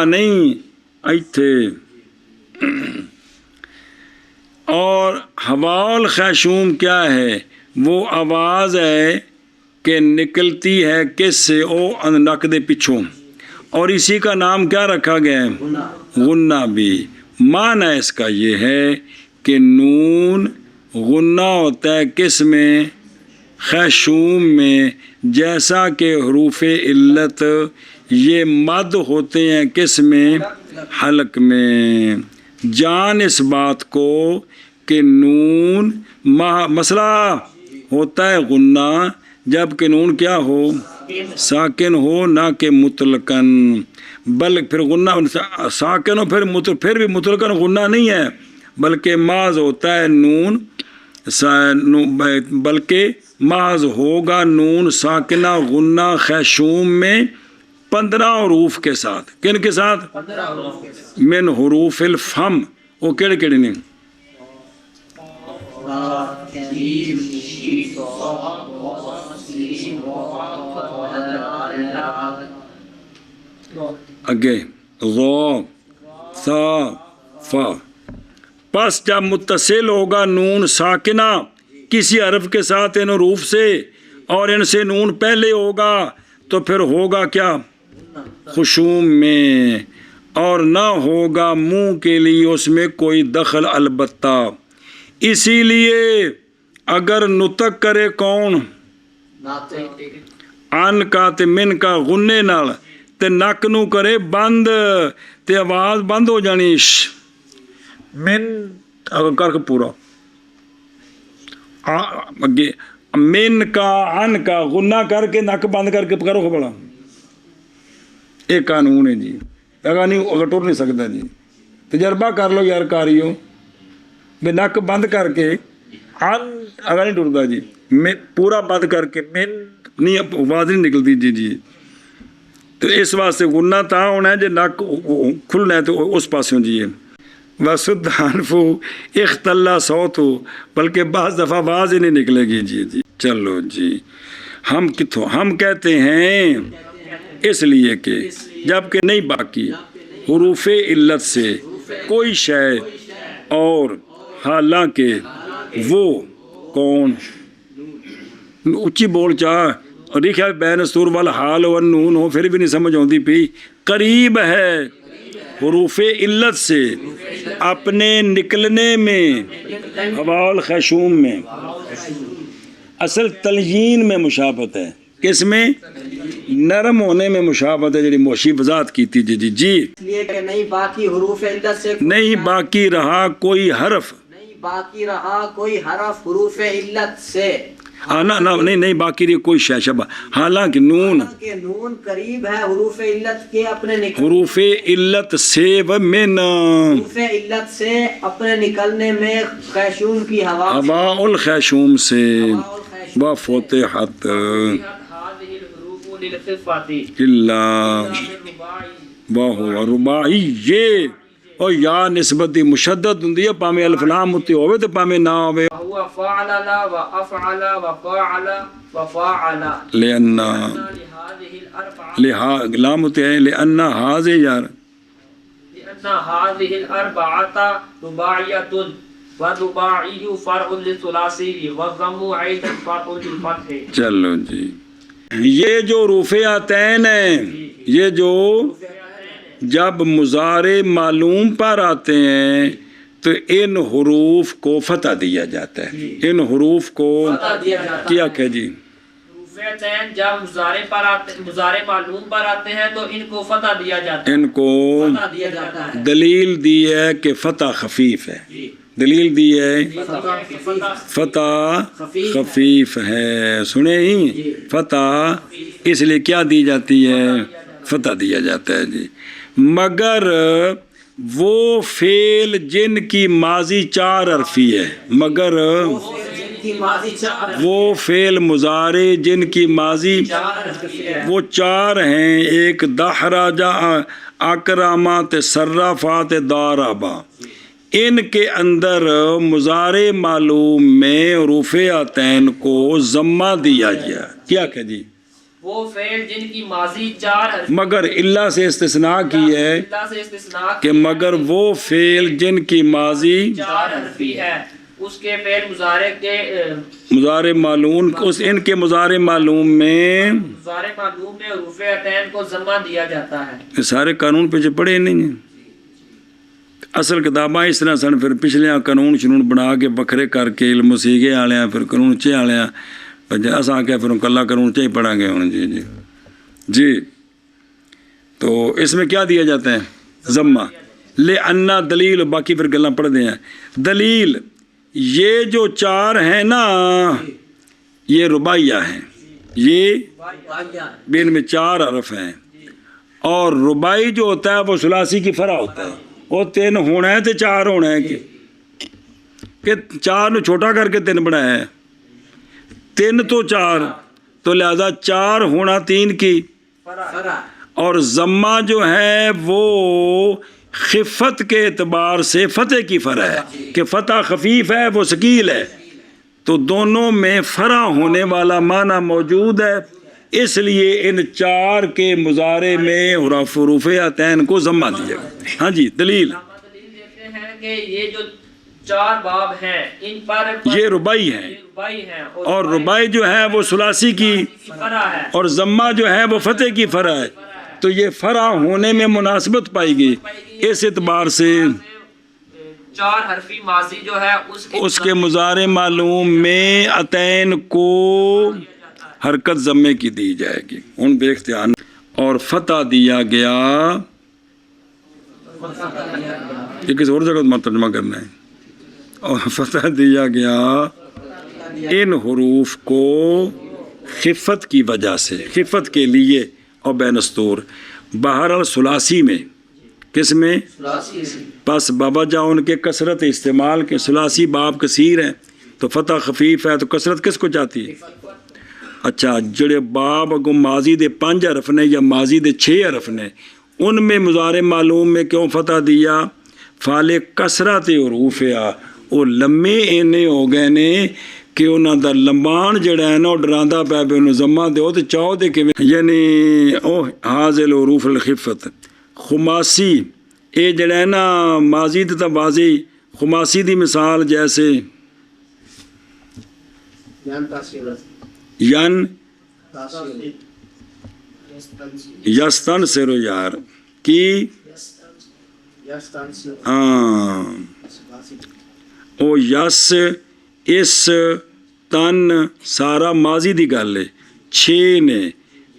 نہیں ایتھے، اور ہواء الخیشوم کیا ہے؟ وہ آواز ہے کہ نکلتی ہے کس سے؟ او نک دے پچھوں، اور اسی کا نام کیا رکھا گیا ہے؟ غنہ بھی۔ معنی اس کا یہ ہے کہ نون غنہ ہوتا ہے کس میں؟ خیشوم میں، جیسا کہ حروف علت یہ مد ہوتے ہیں کس میں؟ حلق میں۔ جان اس بات کو کہ نون مسئلہ ہوتا ہے غنہ جب کہ نون کیا ہو؟ ساکن ہو، نہ کہ مطلقاً، بل پھر غنہ ساکن ہو پھر بھی مطلقاً غنہ نہیں ہے، بلکہ محض ہوتا ہے نون، بلکہ محض ہوگا نون ساکنہ غنہ خیشوم میں 15 حروف کے ساتھ۔ کن کے ساتھ؟ 15 حروف کے ساتھ۔ من حروف الفم، وہ کیڑے کیڑے نے؟ اگے غو ثا فا۔ پس جب متصل ہوگا نون ساکنہ کسی حرف کے ساتھ ان حروف سے اور ان سے نون پہلے ہوگا تو پھر ہوگا کیا؟ خشوم میں، اور نہ ہوگا منہ کے لیے اس میں کوئی دخل البتہ۔ اسی لیے اگر نطق کرے کون؟ ان کا تے من کا غنے نال تے نک نو کرے بند تے آواز بند ہو جانی۔ من کر کے پورا اگے من کا ان کا غنہ کر کے نک بند کر کے کرو بڑا، ایک قانون ہے جی، اگر نہیں اگر ٹر نہیں سکتا جی، تجربہ کر لو یار کاریو، میں نک بند کر کے ان اگر نہیں ٹرتا جی، میں پورا بند کر کے من نہیں آواز نہیں نکلتی جی جی، تو اس واسطے غنہ تا ہونا ہے جی نک کھلنا ہے تو اس پاسوں جی ہے۔ وسد حنفو اختلا صوت ہو، بلکہ بعض دفعہ آواز ہی نہیں نکلے گی جی جی۔ چلو جی، ہم کتوں ہم کہتے ہیں اس لیے کہ جب کہ نہیں باقی حروف علت سے کوئی شے، اور حالانکہ وہ کون اچھی بول چاہ لکھا بین سور والحال والنون ہو پھر بھی نہیں سمجھ آتی پی، قریب ہے حروف علت سے اپنے نکلنے میں، حوال خیشوم میں اصل تلجین میں مشابہت ہے، کس میں؟ نرم ہونے میں مشابہت ہے، جی موشی وضاحت کی تھی جی جی جی۔ اس لیے کہ نہیں باقی حروف علت سے نہیں باقی رہا کوئی حرف، نہیں باقی رہا کوئی حرف حروف علت سے، نہیں باقی رہی کوئی شے شبہ، حالانکہ نون کہ نون قریب ہے حروف علت کے اپنے حروف علت سے و من حروف علت سے اپنے نکلنے میں خیشوم کی ہوا ہوا الخیشوم سے و فتحت اللہ وہو رباعی، یہ اور یا نسبتی مشدد ہوں ہے، پامے الف لام ہوتے ہوئے تو پامے نہ ہوئے، ہوا فعلل و افعل و فاعل و فاعل لأن لام ہوتے ہیں لأن حاضر یار لأن هذه الأربعة رباعية والرباعي فرع للثلاثي والضم أيضا فرع للفتح۔ چلو جی، یہ جو حروف عتین ہیں، یہ جو جب مضارع معلوم پر آتے ہیں تو ان حروف کو فتح دیا جاتا ہے، ان حروف کو کیا کہ جی حروف عتین جب مضارع معلوم پر آتے ہیں تو ان کو فتح دیا جاتا ہے، ان کو فتح دیا جاتا ہے۔ دلیل دی ہے کہ فتح خفیف ہے، دلیل دی ہے فتح خفیف ہے، سنے ہی فتح اس لیے کیا دی جاتی ہے؟ فتح دیا جاتا ہے جی۔ مگر وہ فعل جن کی ماضی 4 حرفی ہے، مگر وہ فعل مضارع جن کی ماضی وہ 4 ہیں، ایک دحرجہ اکرامات صرفات داربا، ان کے اندر مضارع معلوم میں حروف عتین کو ضمہ دیا گیا، کیا کہ جی وہ فعل جن کی ماضی 4 حرف، مگر اللہ سے استثناء کی ہے اللہ سے استثناء کہ مگر وہ فعل جن کی ماضی 4 حرفی ہے، اس کے فعل مضارع کے مضارع معلوم ان کے مضارع معلوم میں مضارع معلوم میں حروف عتین کو ضمہ دیا جاتا ہے۔ یہ سارے قانون پہ پڑھے نہیں ہیں، اصل کتاباں اس طرح سن، پھر پچھلے قانون شنون بنا کے بکھرے کر کے علم سیگے آلیاں پھر قانون چے آلیاں اصا کیا پھر کلا کروں چاہیے پڑھا گے ہوں جی جی جی. تو اس میں کیا دیا جاتا ہے ضمہ لے انا دلیل. باقی پھر گلاں پڑھ دیں. دلیل یہ جو چار ہیں نا یہ رباعیہ ہیں. یہ بین میں چار حرف ہیں اور رباعی جو ہوتا ہے وہ ثلاثی کی فرع ہوتا ہے. وہ 3 ہونا ہے تو 4 ہونا ہے کہ 4 نو چھوٹا کر کے 3 بنایا ہے. 3 تو 4 تو لہذا 4 ہونا 3 کی. اور ضمہ جو ہے وہ خفت کے اعتبار سے فتح کی فرع ہے کہ فتح خفیف ہے وہ ثقیل ہے. تو دونوں میں فرع ہونے والا معنی موجود ہے. اس لیے ان 4 کے مضارع میں حروف عطین کو ضمہ دیا گیا. ہاں جی دلیل دیتے ہیں کہ یہ جو 4 باب ہیں ان پر یہ رباعی ہیں اور رباعی جو ہے وہ ثلاثی کی فرع ہے اور ضمہ جو ہے وہ فتح کی فرع ہے. تو یہ فرع ہونے میں مناسبت پائی گئی. اس اعتبار سے 4 حرفی ماضی جو ہے اس کے مضارع معلوم میں عطین کو حرکت ضمے کی دی جائے گی. ان بے اختیار اور فتح دیا گیا. یہ کسی اور جگہ ترجمہ کرنا ہے. اور فتح دیا گیا ان حروف کو خفت کی وجہ سے خفت کے لیے اور بین السطور بہرحال ثلاثی میں کس میں پس بابا جا ان کے کثرت استعمال کے ثلاثی باب کثیر ہیں تو فتح خفیف ہے تو کثرت کس کو چاہتی ہے. اچھا جڑے باب اگوں ماضی دے 5 حرف نے یا ماضی دے 6 حرف نے ان میں مضارع معلوم میں کیوں فتح دیا فال کثرت حروف آ وہ لمے اینے ہو گئے نے کہ انہاں دا لمبان جڑا ہے نا ڈراندا پیا پہ انہوں ضمہ دیو تو چاہو دے کہ یعنی او حاضل حروف الخفت خماسی اے جڑا ہے نا ماضی تے واضح خماسی دی مثال جیسے ین یستن سرو یار کی او یس اس تن سارا ماضی دی گل ہے 6 نے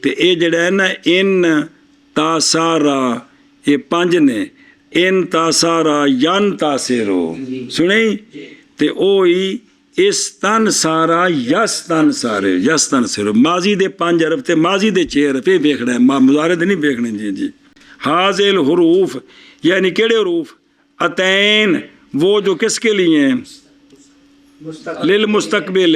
تے اے جڑا ہے نا ان تا سارا اے 5 نے ان تا سارا ین تا سیرو سنیں تے اوئی اس تن سارا یس تن سارے یس تن سیرو ماضی دے 5 حرف تے ماضی دے 6 حرف یہ دیکھنا ہے مضارع دے نہیں دیکھنے. جی جی حاضل حروف یعنی کیڑے حروف عطین وہ جو کس کے لیے ہیں للمستقبل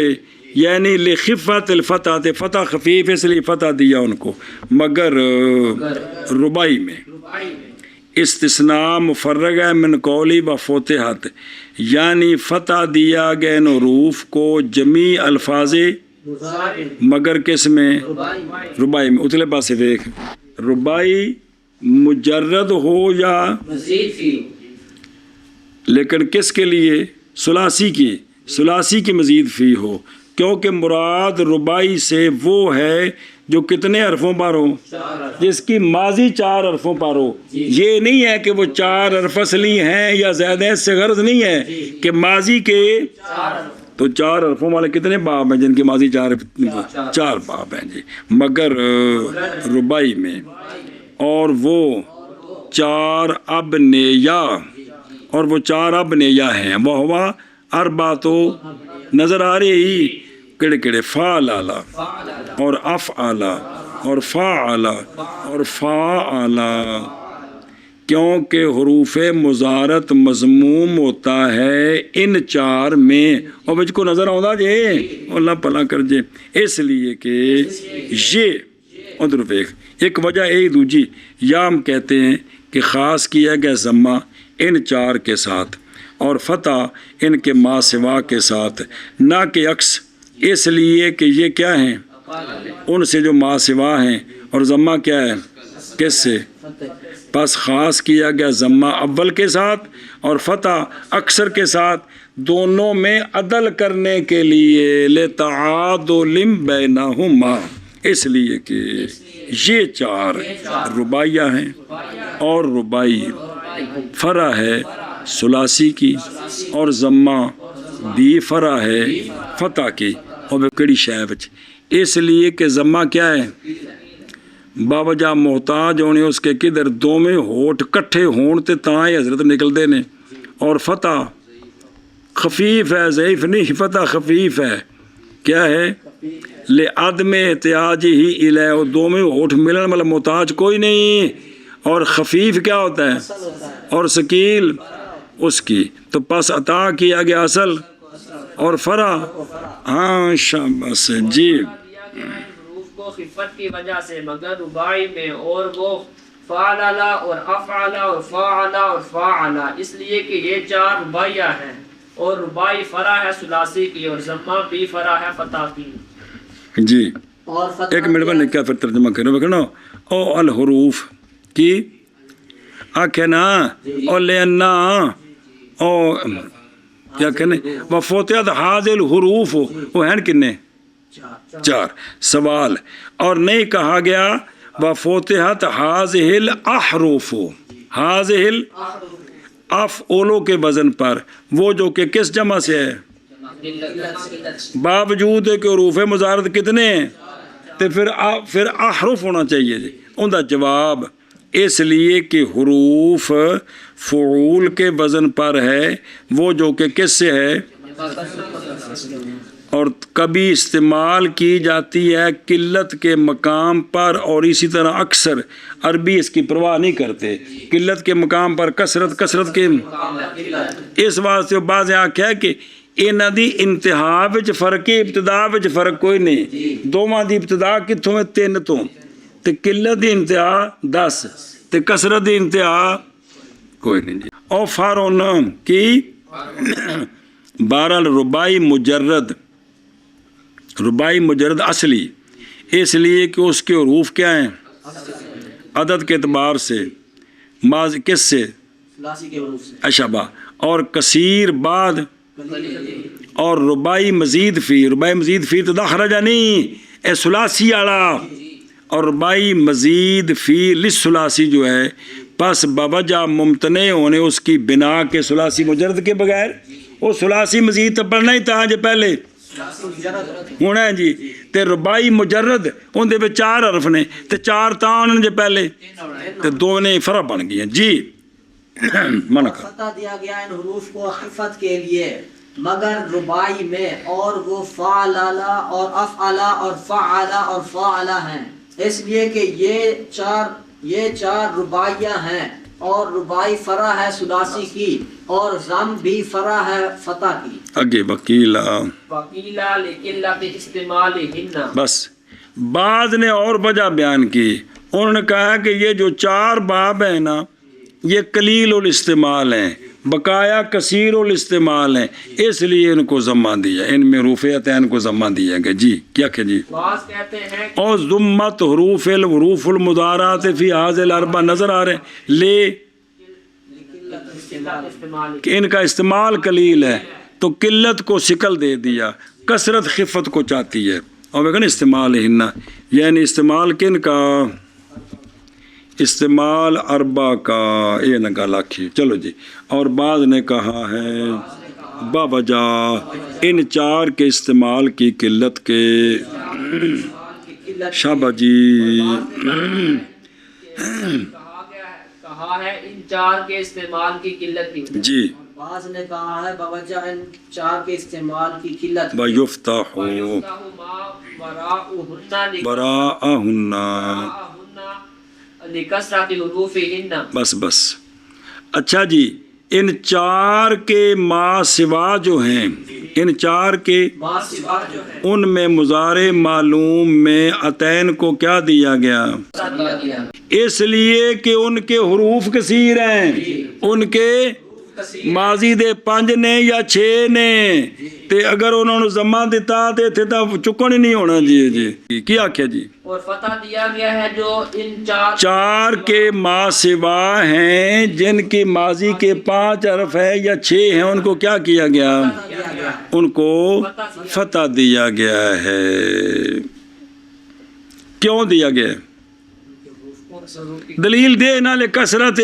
یعنی لخفت الفتح تے فتح خفیف اس لیے فتح دیا ان کو مگر رباعی میں استثناء مفرغ من قولی و فتحت یعنی فتح دیا گئے ان حروف کو جمیع الفاظ مگر کس میں رباعی میں. اتلے پاسے دیکھ رباعی مجرد ہو یا لیکن کس کے لیے ثلاثی کی مزید فی ہو کیونکہ مراد رباعی سے وہ ہے جو کتنے حرفوں پر ہو جس کی ماضی 4 حرفوں پر ہو. یہ نہیں ہے کہ وہ 4 حرف اصلی ہیں یا زیادہ اس سے غرض نہیں ہے کہ ماضی کے تو 4 حرفوں والے کتنے باب ہیں جن کی ماضی 4 باب ہیں جی مگر رباعی میں اور وہ 4 ابنیہ اور وہ 4 ابنیہ ہیں وہ ہوا اربع تو نظر آ رہی کڑے کڑے فعل اعلیٰ اور افعل اور فاعل اور فاعل کیونکہ حروف مضارعت مضموم ہوتا ہے ان 4 میں اور مجھ کو نظر آؤں جے اللہ پلا کر جے اس لیے کہ یہ ادھر دیکھ ایک وجہ ایک دوجی یا ہم کہتے ہیں کہ خاص کیا گیا ضمہ ان 4 کے ساتھ اور فتح ان کے ما سوا کے ساتھ نہ کہ عکس اس لیے کہ یہ کیا ہیں ان سے جو ما سوا ہیں اور ضمہ کیا ہے کس سے پس خاص کیا گیا ضمہ اول کے ساتھ اور فتح اکثر کے ساتھ دونوں میں عدل کرنے کے لیے لتعادل بینہما اس لیے کہ یہ 4 رباعیہ ہیں اور رباعی فرع ہے ثلاثی کی اور ضمہ بھی فرع ہے فتح کی اور کہڑی شے وچ، اس لیے کہ ضمہ کیا ہے؟ باوجہ محتاج ہونے اس کے کدھر دوویں ہوٹ کٹھے ہون تے تاں ہی حضرت نکلدے نے، اور فتح خفیف ہے، ضعیف نہیں، فتح خفیف ہے، کیا ہے؟ لے عدم احتیاج ہی الیہ، اور دوویں ہوٹ ملن والا محتاج کوئی نہیں، اور خفیف کیا ہوتا ہے؟ اور ثقیل اس کی، تو پس عطا کیا گیا اصل اور فرع، ہاں شاباش جی، کو خفت کی وجہ سے، مگر رباعی میں، اور وہ فعللا اور افعلا اور فاعلا اور فاعلا، اس لیے کہ یہ 4 رباعیہ ہیں، اور رباعی فرع ہے ثلاثی کی، اور ضمہ بھی فرع ہے فتح کی جی۔ اور فتح ایک منٹ میں کیا پھر ترجمہ کرو بکنا، او الحروف کی آکھے نا، او لینا، او کیا کہنے، وفوتیت حاضر الحروف، وہ ہیں کنے؟ 4 سوال، اور نہیں کہا گیا وفوتحت حاضر الاحروف، حاضر افعولوں کے وزن پر، وہ جو کہ کس جمع سے ہے؟ باوجود ہے کہ حروف مضارعت کتنے ہیں، تو پھر احرف ہونا چاہیے جی، ان کا جواب اس لیے کہ حروف فعول کے وزن پر ہے، وہ جو کہ کس سے ہے؟ اور کبھی استعمال کی جاتی ہے قلت کے مقام پر، اور اسی طرح اکثر عربی اس کی پرواہ نہیں کرتے، قلت کے مقام پر کثرت، کثرت کے، اس واسطے بعض آکھیا ہے کہ انہاں دی انتہا وچ فرق ہے، ابتدا وچ فرق کوئی نہیں، دوواں دی ابتدا کتھوں ہے؟ 3 تو، تے قلت دی انتہا 10 تے کثرت دی انتہا کوئی نہیں جی۔ او فارون کی 12 رباعی مجرد، رباعی مجرد اصلی، اس لیے کہ اس کے حروف کیا ہیں؟ عدد کے اعتبار سے، ماضی کس سے؟ ثلاثی کے حروف سے، اشبہ، اور کثیر بعد، اور رباعی مزید فی، رباعی مزید فی تو داخرجہ نہیں، اے ثلاثی والا، اور رباعی مزید فی للثلاثی جو ہے، پس بوجہ ممتنع ہونے اس کی بنا کے ثلاثی مجرد کے بغیر، وہ ثلاثی مزید تو پڑھنا ہی تھا جو پہلے ہونا ہے جی، تے رباعی مجرد ان دے 4 حرف نے، تے 4 تاں انہوں نے پہلے، تے 2 نے فرع بن گئی ہیں جی۔ منع کر، فتح دیا گیا ان حروف کو خفت کے لیے، مگر رباعی میں، اور وہ فعللا اور افعلا اور فعلا اور فاعلا ہیں، اس لیے کہ یہ چار رباعیہ ہیں، اور رباعی فرع ہے ثلاثی کی، اور ضم بھی فرع ہے فتح کی۔ آگے وکیلا، وکیلا لقلت استعمالہن، بس بعض نے اور وجہ بیان کی، انہوں نے کہا کہ یہ جو 4 باب ہیں نا، یہ قلیل الاستعمال ہیں، بقایا کثیر الاستعمال ہیں، اس لیے ان کو ضمہ دیا، ان میں رفعتین کو ضمہ دیا گیا جی۔ کیا کہ جی، بعض کہتے ہیں اور ضمت حروف المضارعات فی هذه الاربع، نظر آ رہے ہیں لے کہ ان کا استعمال قلیل ہے، تو قلت کو شکل دے دیا، کثرت خفت کو چاہتی ہے، اور لیکن استعمال ہننا، یعنی استعمال کن کا؟ استعمال اربع کا، یہ نہ گل آکھی، چلو جی۔ اور بعض نے کہا ہے باوجہ ان 4 کے استعمال کی قلت کے، شابہ جی، کہا ہے ان 4 کے استعمال کی قلت کی، جی، بعض نے کہا ہے باوجہ ان 4 کے استعمال کی قلت، وَيُفْتَحُ بَرَاءَهُنَّ، لکثرت حروفہن، بس اچھا جی، ان 4 کے ما سوا جو ہیں، ان 4 کے ما سوا جو ہے ان میں مضارع معلوم میں عطین کو کیا دیا گیا؟ اس لیے کہ ان کے حروف کثیر ہیں، ان کے ماضی دے 5 نے یا 6 نے، تے اگر انہوں نے ضمہ دیتا تے تھے تا چکن ہی نہیں ہونا جی جی۔ کیا کیا جی؟ اور فتح دیا گیا ہے جو ان 4 کے ما سوا ہیں، جن کی ماضی کے 5 حرف ہے یا 6 ہیں، ان کو کیا کیا گیا؟ ان کو فتح دیا گیا ہے۔ کیوں دیا گیا؟ دلیل دے نہ لے کثرت،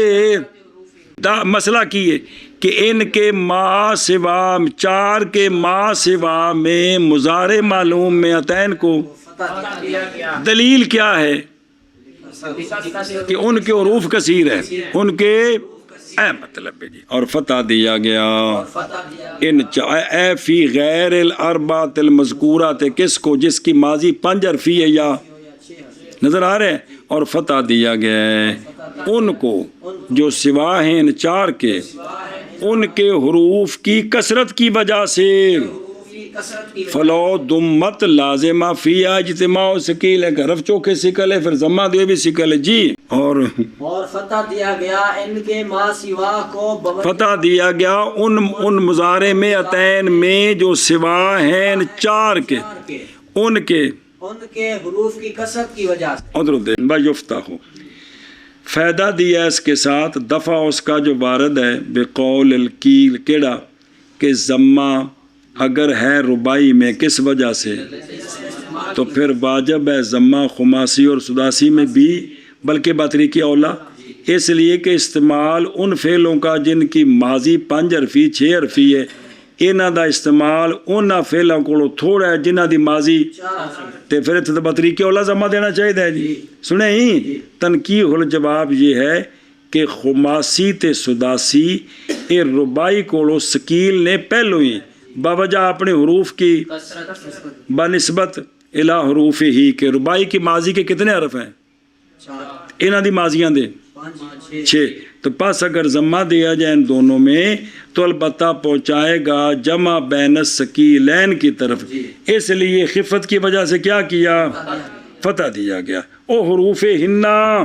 مسئلہ کی ہے کہ ان کے ما سوا، 4 کے ما سوا میں مضارع معلوم میں عتین کو فتح دیا گیا دلیل کیا ہے کہ ان کے حروف کثیر ہے، ان کے مطلب ہے جی، اور فتح دیا گیا ان اے فی غیر الاربعۃ المذکورات، کس کو؟ جس کی ماضی 5 حرفی ہے یا نظر آ رہے ہیں، اور فتح دیا گیا ہے ان کو جو سوا ہیں ان 4 کے، ان کے حروف کی کثرت کی وجہ سے، فلو دمت لازمہ فی اجتماع ثقیل ہے، حرف چوکے ثقل ہے، پھر ضمہ دے بھی ثقل ہے جی، اور فتح دیا گیا ان کے ما سوا کو فتح دیا گیا ان مضارع میں عتین میں جو سوا ہیں 4 کے، ان کے حروف کی کثرت کی وجہ سے ادھر یفتح ہو، فائدہ دیا اس کے ساتھ دفع اس کا جو وارد ہے بقول الکیل، کیڑا کہ ضمہ اگر ہے ربائی میں کس وجہ سے، تو پھر واجب ہے ضمہ خماسی اور سداسی میں بھی، بلکہ بطریق اولا، اس لیے کہ استعمال ان فعلوں کا جن کی ماضی 5 حرفی 6 حرفی ہے، انہاں دا استعمال انہاں فعلوں کو تھوڑا ہے جنہاں دی ماضی، تے پھر اتنے بطریق اولا ضمہ دینا چاہیے جی، سنیں ہی تنقیح الجواب یہ ہے کہ خماسی تے سداسی اے ربائی کو ثقیل نے پہلو ہی باوجہ اپنے حروف کی بنسبت الہ حروف ہی، کہ ربائی کی ماضی کے کتنے حرف ہیں؟ انہاں دی ماضیاں دے 6، تو پس اگر ضمہ دیا جائے ان دونوں میں تو البتہ پہنچائے گا جمع بین الثقیلین کی طرف، اس لیے خفت کی وجہ سے کیا کیا؟ فتح دیا گیا۔ او حروف ہنہ،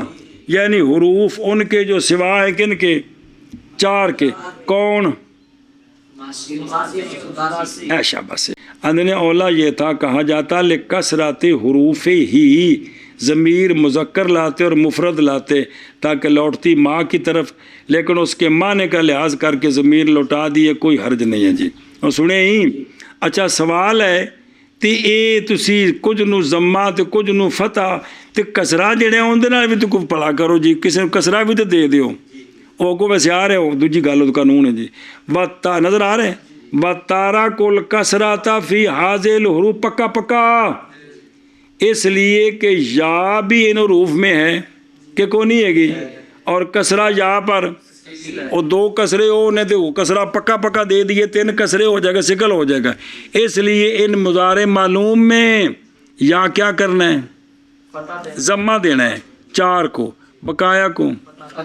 یعنی حروف ان کے جو سوا ہے کن کے؟ 4 کے، کون؟ شاباش۔ اندن اولا یہ تھا کہا جاتا لکثرت حروف ہی، ضمیر مذکر لاتے اور مفرد لاتے تاکہ لوٹتی ماں کی طرف، لیکن اس کے معنی کا لحاظ کر کے ضمیر لوٹا دیے، کوئی حرج نہیں ہے جی۔ اور سنیں ہی اچھا سوال ہے تے اے تسی کچھ نو ضمہ تے کچھ نو فتح تے کسرہ جڑے ہوندے نال بھی تو کو پڑھا کرو جی، کسی نے کسرہ بھی تو دے دیو، او کو ویسے آ رہے ہو دوجی گل قانون ہے جی، وتا نظر آ رہے ہیں وتارا کل کسرہ فی حاضل حروف، پکا پکا، اس لیے کہ یا بھی ان حروف میں ہے کہ کو نہیں ہے گی، اور کسرہ یا پر، اور 2 کسرے ہو نے تو کسرہ پکا پکا دے دیے، 3 کسرے ہو جائے گا، سکل ہو جائے گا، اس لیے ان مضارع معلوم میں یا کیا کرنا ہے؟ ضمہ دینا ہے 4 کو، بقایا کو۔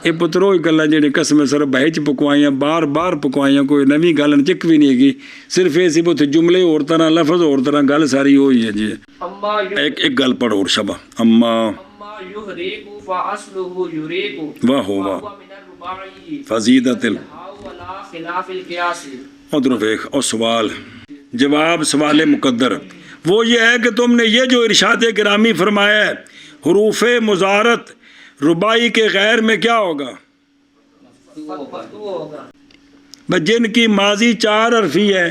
یہ پترو گلاں جڑی قسم سر بہچ پکوائیاں بار بار پکوائیاں، کوئی نویں گل چک بھی نہیں گی، صرف یہ سی بہت جملے اور طرح لفظ اور طرح گل ساری ہوئی ہے جی۔ ایک گل پڑھو اور شبہ اما واہ واہ فزیدت ادھر دیکھ، اور سوال جواب سوال مقدر وہ یہ ہے کہ تم نے یہ جو ارشاد گرامی فرمایا ہے حروف مضارت ربائی کے غیر میں کیا ہوگا؟ جن کی ماضی 4 حرفی ہے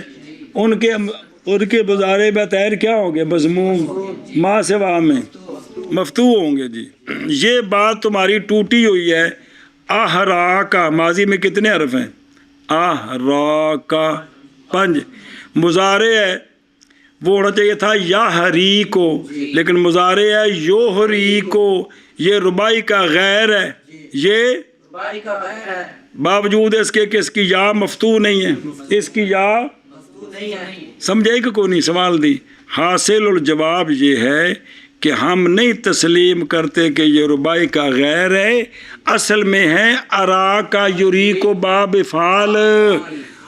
ان کے مضارع بطیر کیا ہوں گے؟ مضموم، ما سوا میں مفتوح ہوں گے جی۔ یہ بات تمہاری ٹوٹی ہوئی ہے۔ احرا کا ماضی میں کتنے حرف ہیں؟ احرا کا 5، مضارع ہے وہ ہونا چاہیے تھا یا ہری کو، لیکن مضارع ہے یو ہری کو، یہ ربائی کا غیر ہے، یہ باوجود اس کے کہ اس کی یا مفتوح نہیں ہے، اس کی یا سمجھائی کہ کوئی نہیں سوال دی۔ حاصل الجواب یہ ہے کہ ہم نہیں تسلیم کرتے کہ یہ ربائی کا غیر ہے، اصل میں ہے ارا کا یوری کو باب فعال،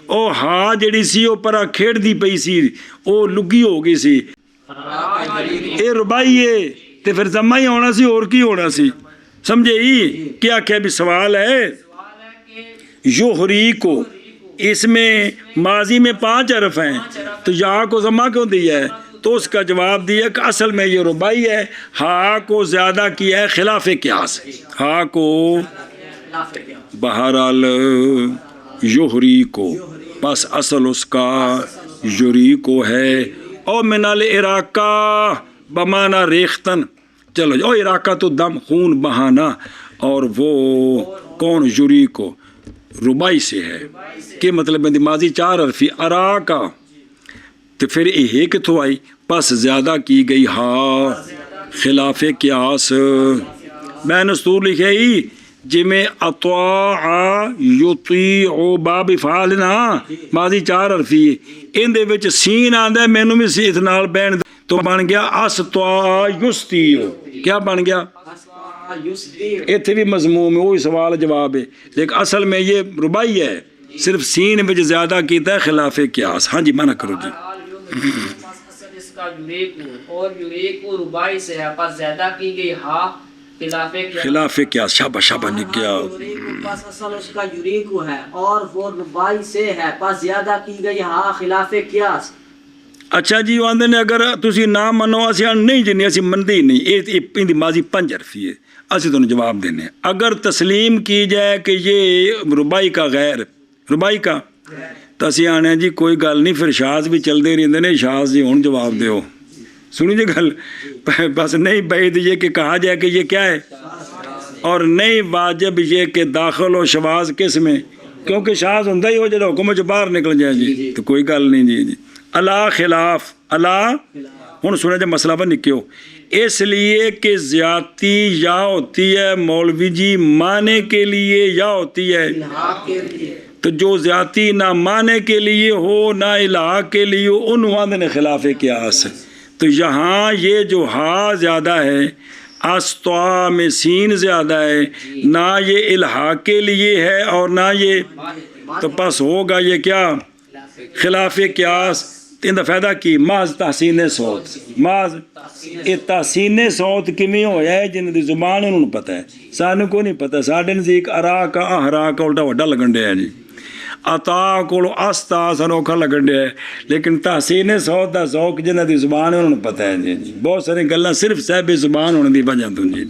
او ہاں جڑی سی او پرا کھیڑ دی پئی سی او لگی ہو گئی سی، اے ربائی ہے تے پھر ضمہ ہی ہونا سی، اور کی ہونا سی، سمجھے ہی کیا کیا بھی سوال ہے۔ یحری کو اس میں ماضی میں 5 حرف ہیں تو یا کو ضمہ کیوں دیا ہے؟ تو اس کا جواب دیا کہ اصل میں یہ ربائی ہے، ہا کو زیادہ کیا ہے خلاف قیاس، ہا کو بہرحال یحری کو، بس اصل اس کا یری کو ہے۔ او من العراقہ بمانا ریختن، چلو او عراقہ تو دم خون بہانا، اور وہ کون یری کو ربائی سے ہے کہ مطلب ہے ماضی 4 حرفی ارا کا تو پھر یہ کتوں آئی پس زیادہ کی گئی ہا خلاف قیاس میں نے سطور لکھے ہی جی میں اطاع یطیع باب فعال نا ماضی 4 حرفی ان دے وچ سین آندا مینوں بھی سی اس نال بہن تو بن گیا اسطاع یستیع کیا بن گیا اتنے بھی مضموم ہے وہی سوال جواب ہے لیکن اصل میں یہ ربائی ہے صرف سین وچ زیادہ کیتا ہے خلاف قیاس ہاں جی منع کرو جی اس کا اور یوریکو ربائی سے ہے پس زیادہ کی گئی ہا خلاف قیاس شاباش شاباش نے کیا پس اصل اس کا یوریکو ہے اور وہ ربائی سے ہے پس زیادہ کی گئی ہا خلاف قیاس اچھا جی وہ آندے نے اگر تسی نہ منو اسی نہیں جنی اسی مندی نہیں یہ دی ماضی 5 حرفی ہے اسی تمہیں جواب دینے اگر تسلیم کی جائے کہ یہ ربائی کا غیر ربائی کا تو اسی آنے جی کوئی گل نہیں پھر شاز بھی چلتے رہتے ہیں شاز جی ہوں جواب دیو سنی جی گل بس نہیں بعید یہ کہ کہا جائے کہ یہ کیا ہے اور نہیں واجب یہ کہ داخل و شواز کس میں کیونکہ شاز ہوں ہی ہو جائے حکم چ باہر نکل جائے جی تو کوئی گل نہیں جی اللہ خلاف اللہ ہوں سنے جب مسئلہ پر نکیو اس لیے کہ زیادتی یا ہوتی ہے مولوی جی معنی کے لیے یا ہوتی ہے تو جو زیادتی نہ معنی کے لیے ہو نہ الہ کے لیے ہو انہوں نے خلاف قیاس تو یہاں یہ جو ہا زیادہ ہے اسطاع میں سین زیادہ ہے نہ یہ الہ کے لیے ہے اور نہ یہ تو پس ہوگا یہ کیا خلاف قیاس ان دا فائدہ کی محض تحسین صوت محض تحسین صوت کمی ہویا ہے جن دی زبان انہوں نے پتہ ہے سانو کو نہیں پتہ ساڑھے نزدیک ارا کا احرا کا الٹا وڈا لگن دیا ہے جی عطا کو استا سنوکھا لگن دیا ہے لیکن تحسین صوت دا ذوق جن دی زبان انہوں نے پتہ ہے جی بہت ساری گلاں صرف صاحب زبان ہونے دی وجہ تو جی